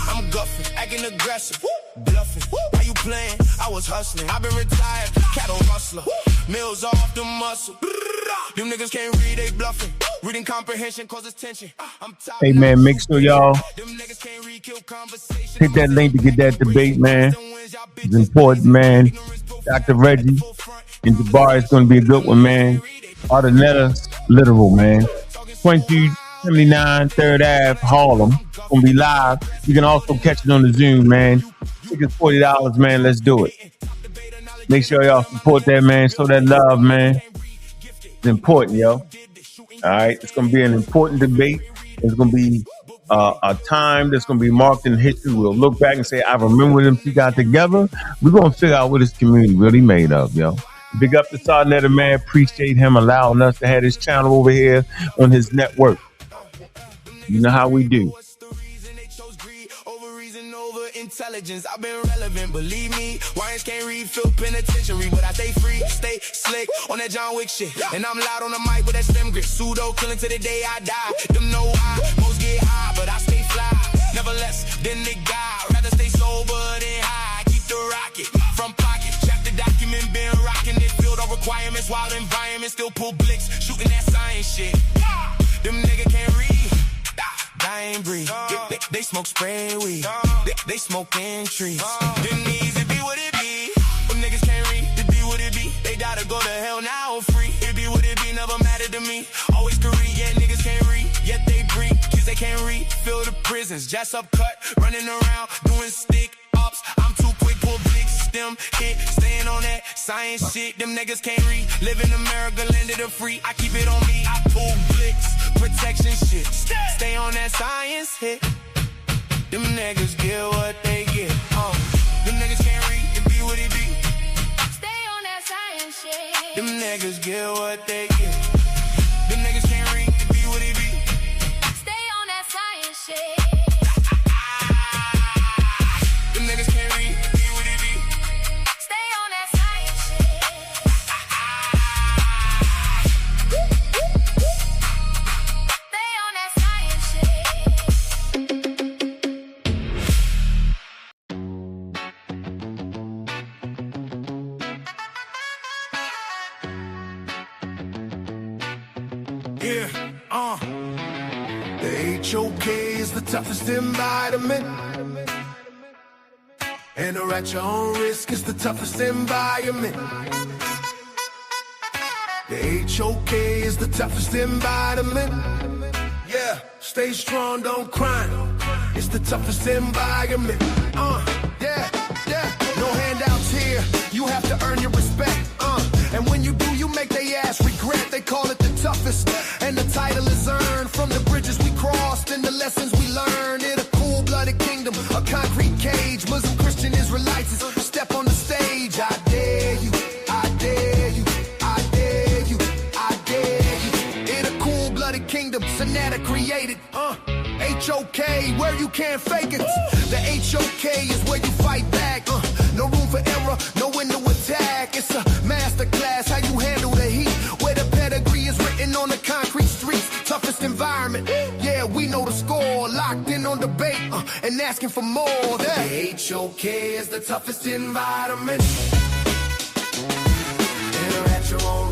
I'm guffing. Acting aggressive. Bluffing. Why you playing? I was hustling. I've been retired. Cattle rustler. Meals off the muscle. Them niggas can't read, they bluffing. Reading comprehension causes tension. Hey man, make sure y'all hit that link to get that debate, man. It's important, man. Dr. Reggie and Jabbar is going to be a good one, man. are the netter literal, man. 2279 3rd Ave, Harlem. Gonna be live. You can also catch it on the Zoom, man. Tickets $40, man. Let's do it. Make sure y'all support that, man. Show that love, man. It's important, yo. All right. It's gonna be an important debate. It's gonna be a time that's gonna be marked in history. We'll look back and say, I remember them two got together. We're gonna figure out what this community really made of, yo. Big up to sa.neter, man. Appreciate him allowing us to have his channel over here on his network. You know how we do. Intelligence, I've been relevant, believe me. Wires can't read, feel penitentiary, but I stay free, stay slick on that John Wick shit. And I'm loud on the mic with that stem grip. Pseudo killing to the day I die. Them know I most get high, but I stay fly. Never less than the guy. Rather stay sober than high. Keep the rocket from pocket. Check the document, been rocking it. Filled all requirements, wild environment. Still pull blicks, shooting that science shit. Them niggas can't read. I ain't breathe. They smoke spray weed. They smoking trees. Didn't easy be what it be. When niggas can't read, it be what it be. They die to go to hell now free. It be what it be, never mattered to me. Always could read, yet niggas can't read. Yet they breathe, kids they can't read. Fill the prisons, jazz up cut, running around, doing stick ups. I'm too quick, pull blicks, stem hit, staying on that science shit. Them niggas can't read. Live in America, land of the free. I keep it on me, I pull blicks. Protection shit, stay on that science hit. Them niggas get what they get. Them niggas can't read, it be what it be. Stay on that science shit. Them niggas get what they get. Them niggas can't read, it be what it be. Stay on that science shit. Them niggas can't read, it be what it be. Stay on that science shit. The HOK is the toughest environment. And at your own risk is the toughest environment. The HOK is the toughest environment. Yeah, stay strong, don't cry. It's the toughest environment. Yeah. No handouts here. You have to earn your respect. And when you do, you make they ass regret. They call it the toughest. And the title is earned from the bridges we crossed and the lessons we learned. In a cool-blooded kingdom, a concrete cage. Muslim, Christian, Israelites step on the stage. I dare you, I dare you, I dare you, I dare you. In a cool-blooded kingdom, sa.neter created. HOK, where you can't fake it. The HOK is where you fight back. No room for error, no window attack. It's a masterclass, how you handle the heat. Where the pedigree is written on the concrete streets. Toughest environment, yeah, we know the score. Locked in on debate and asking for more. The HOK is the toughest environment. Enter at your own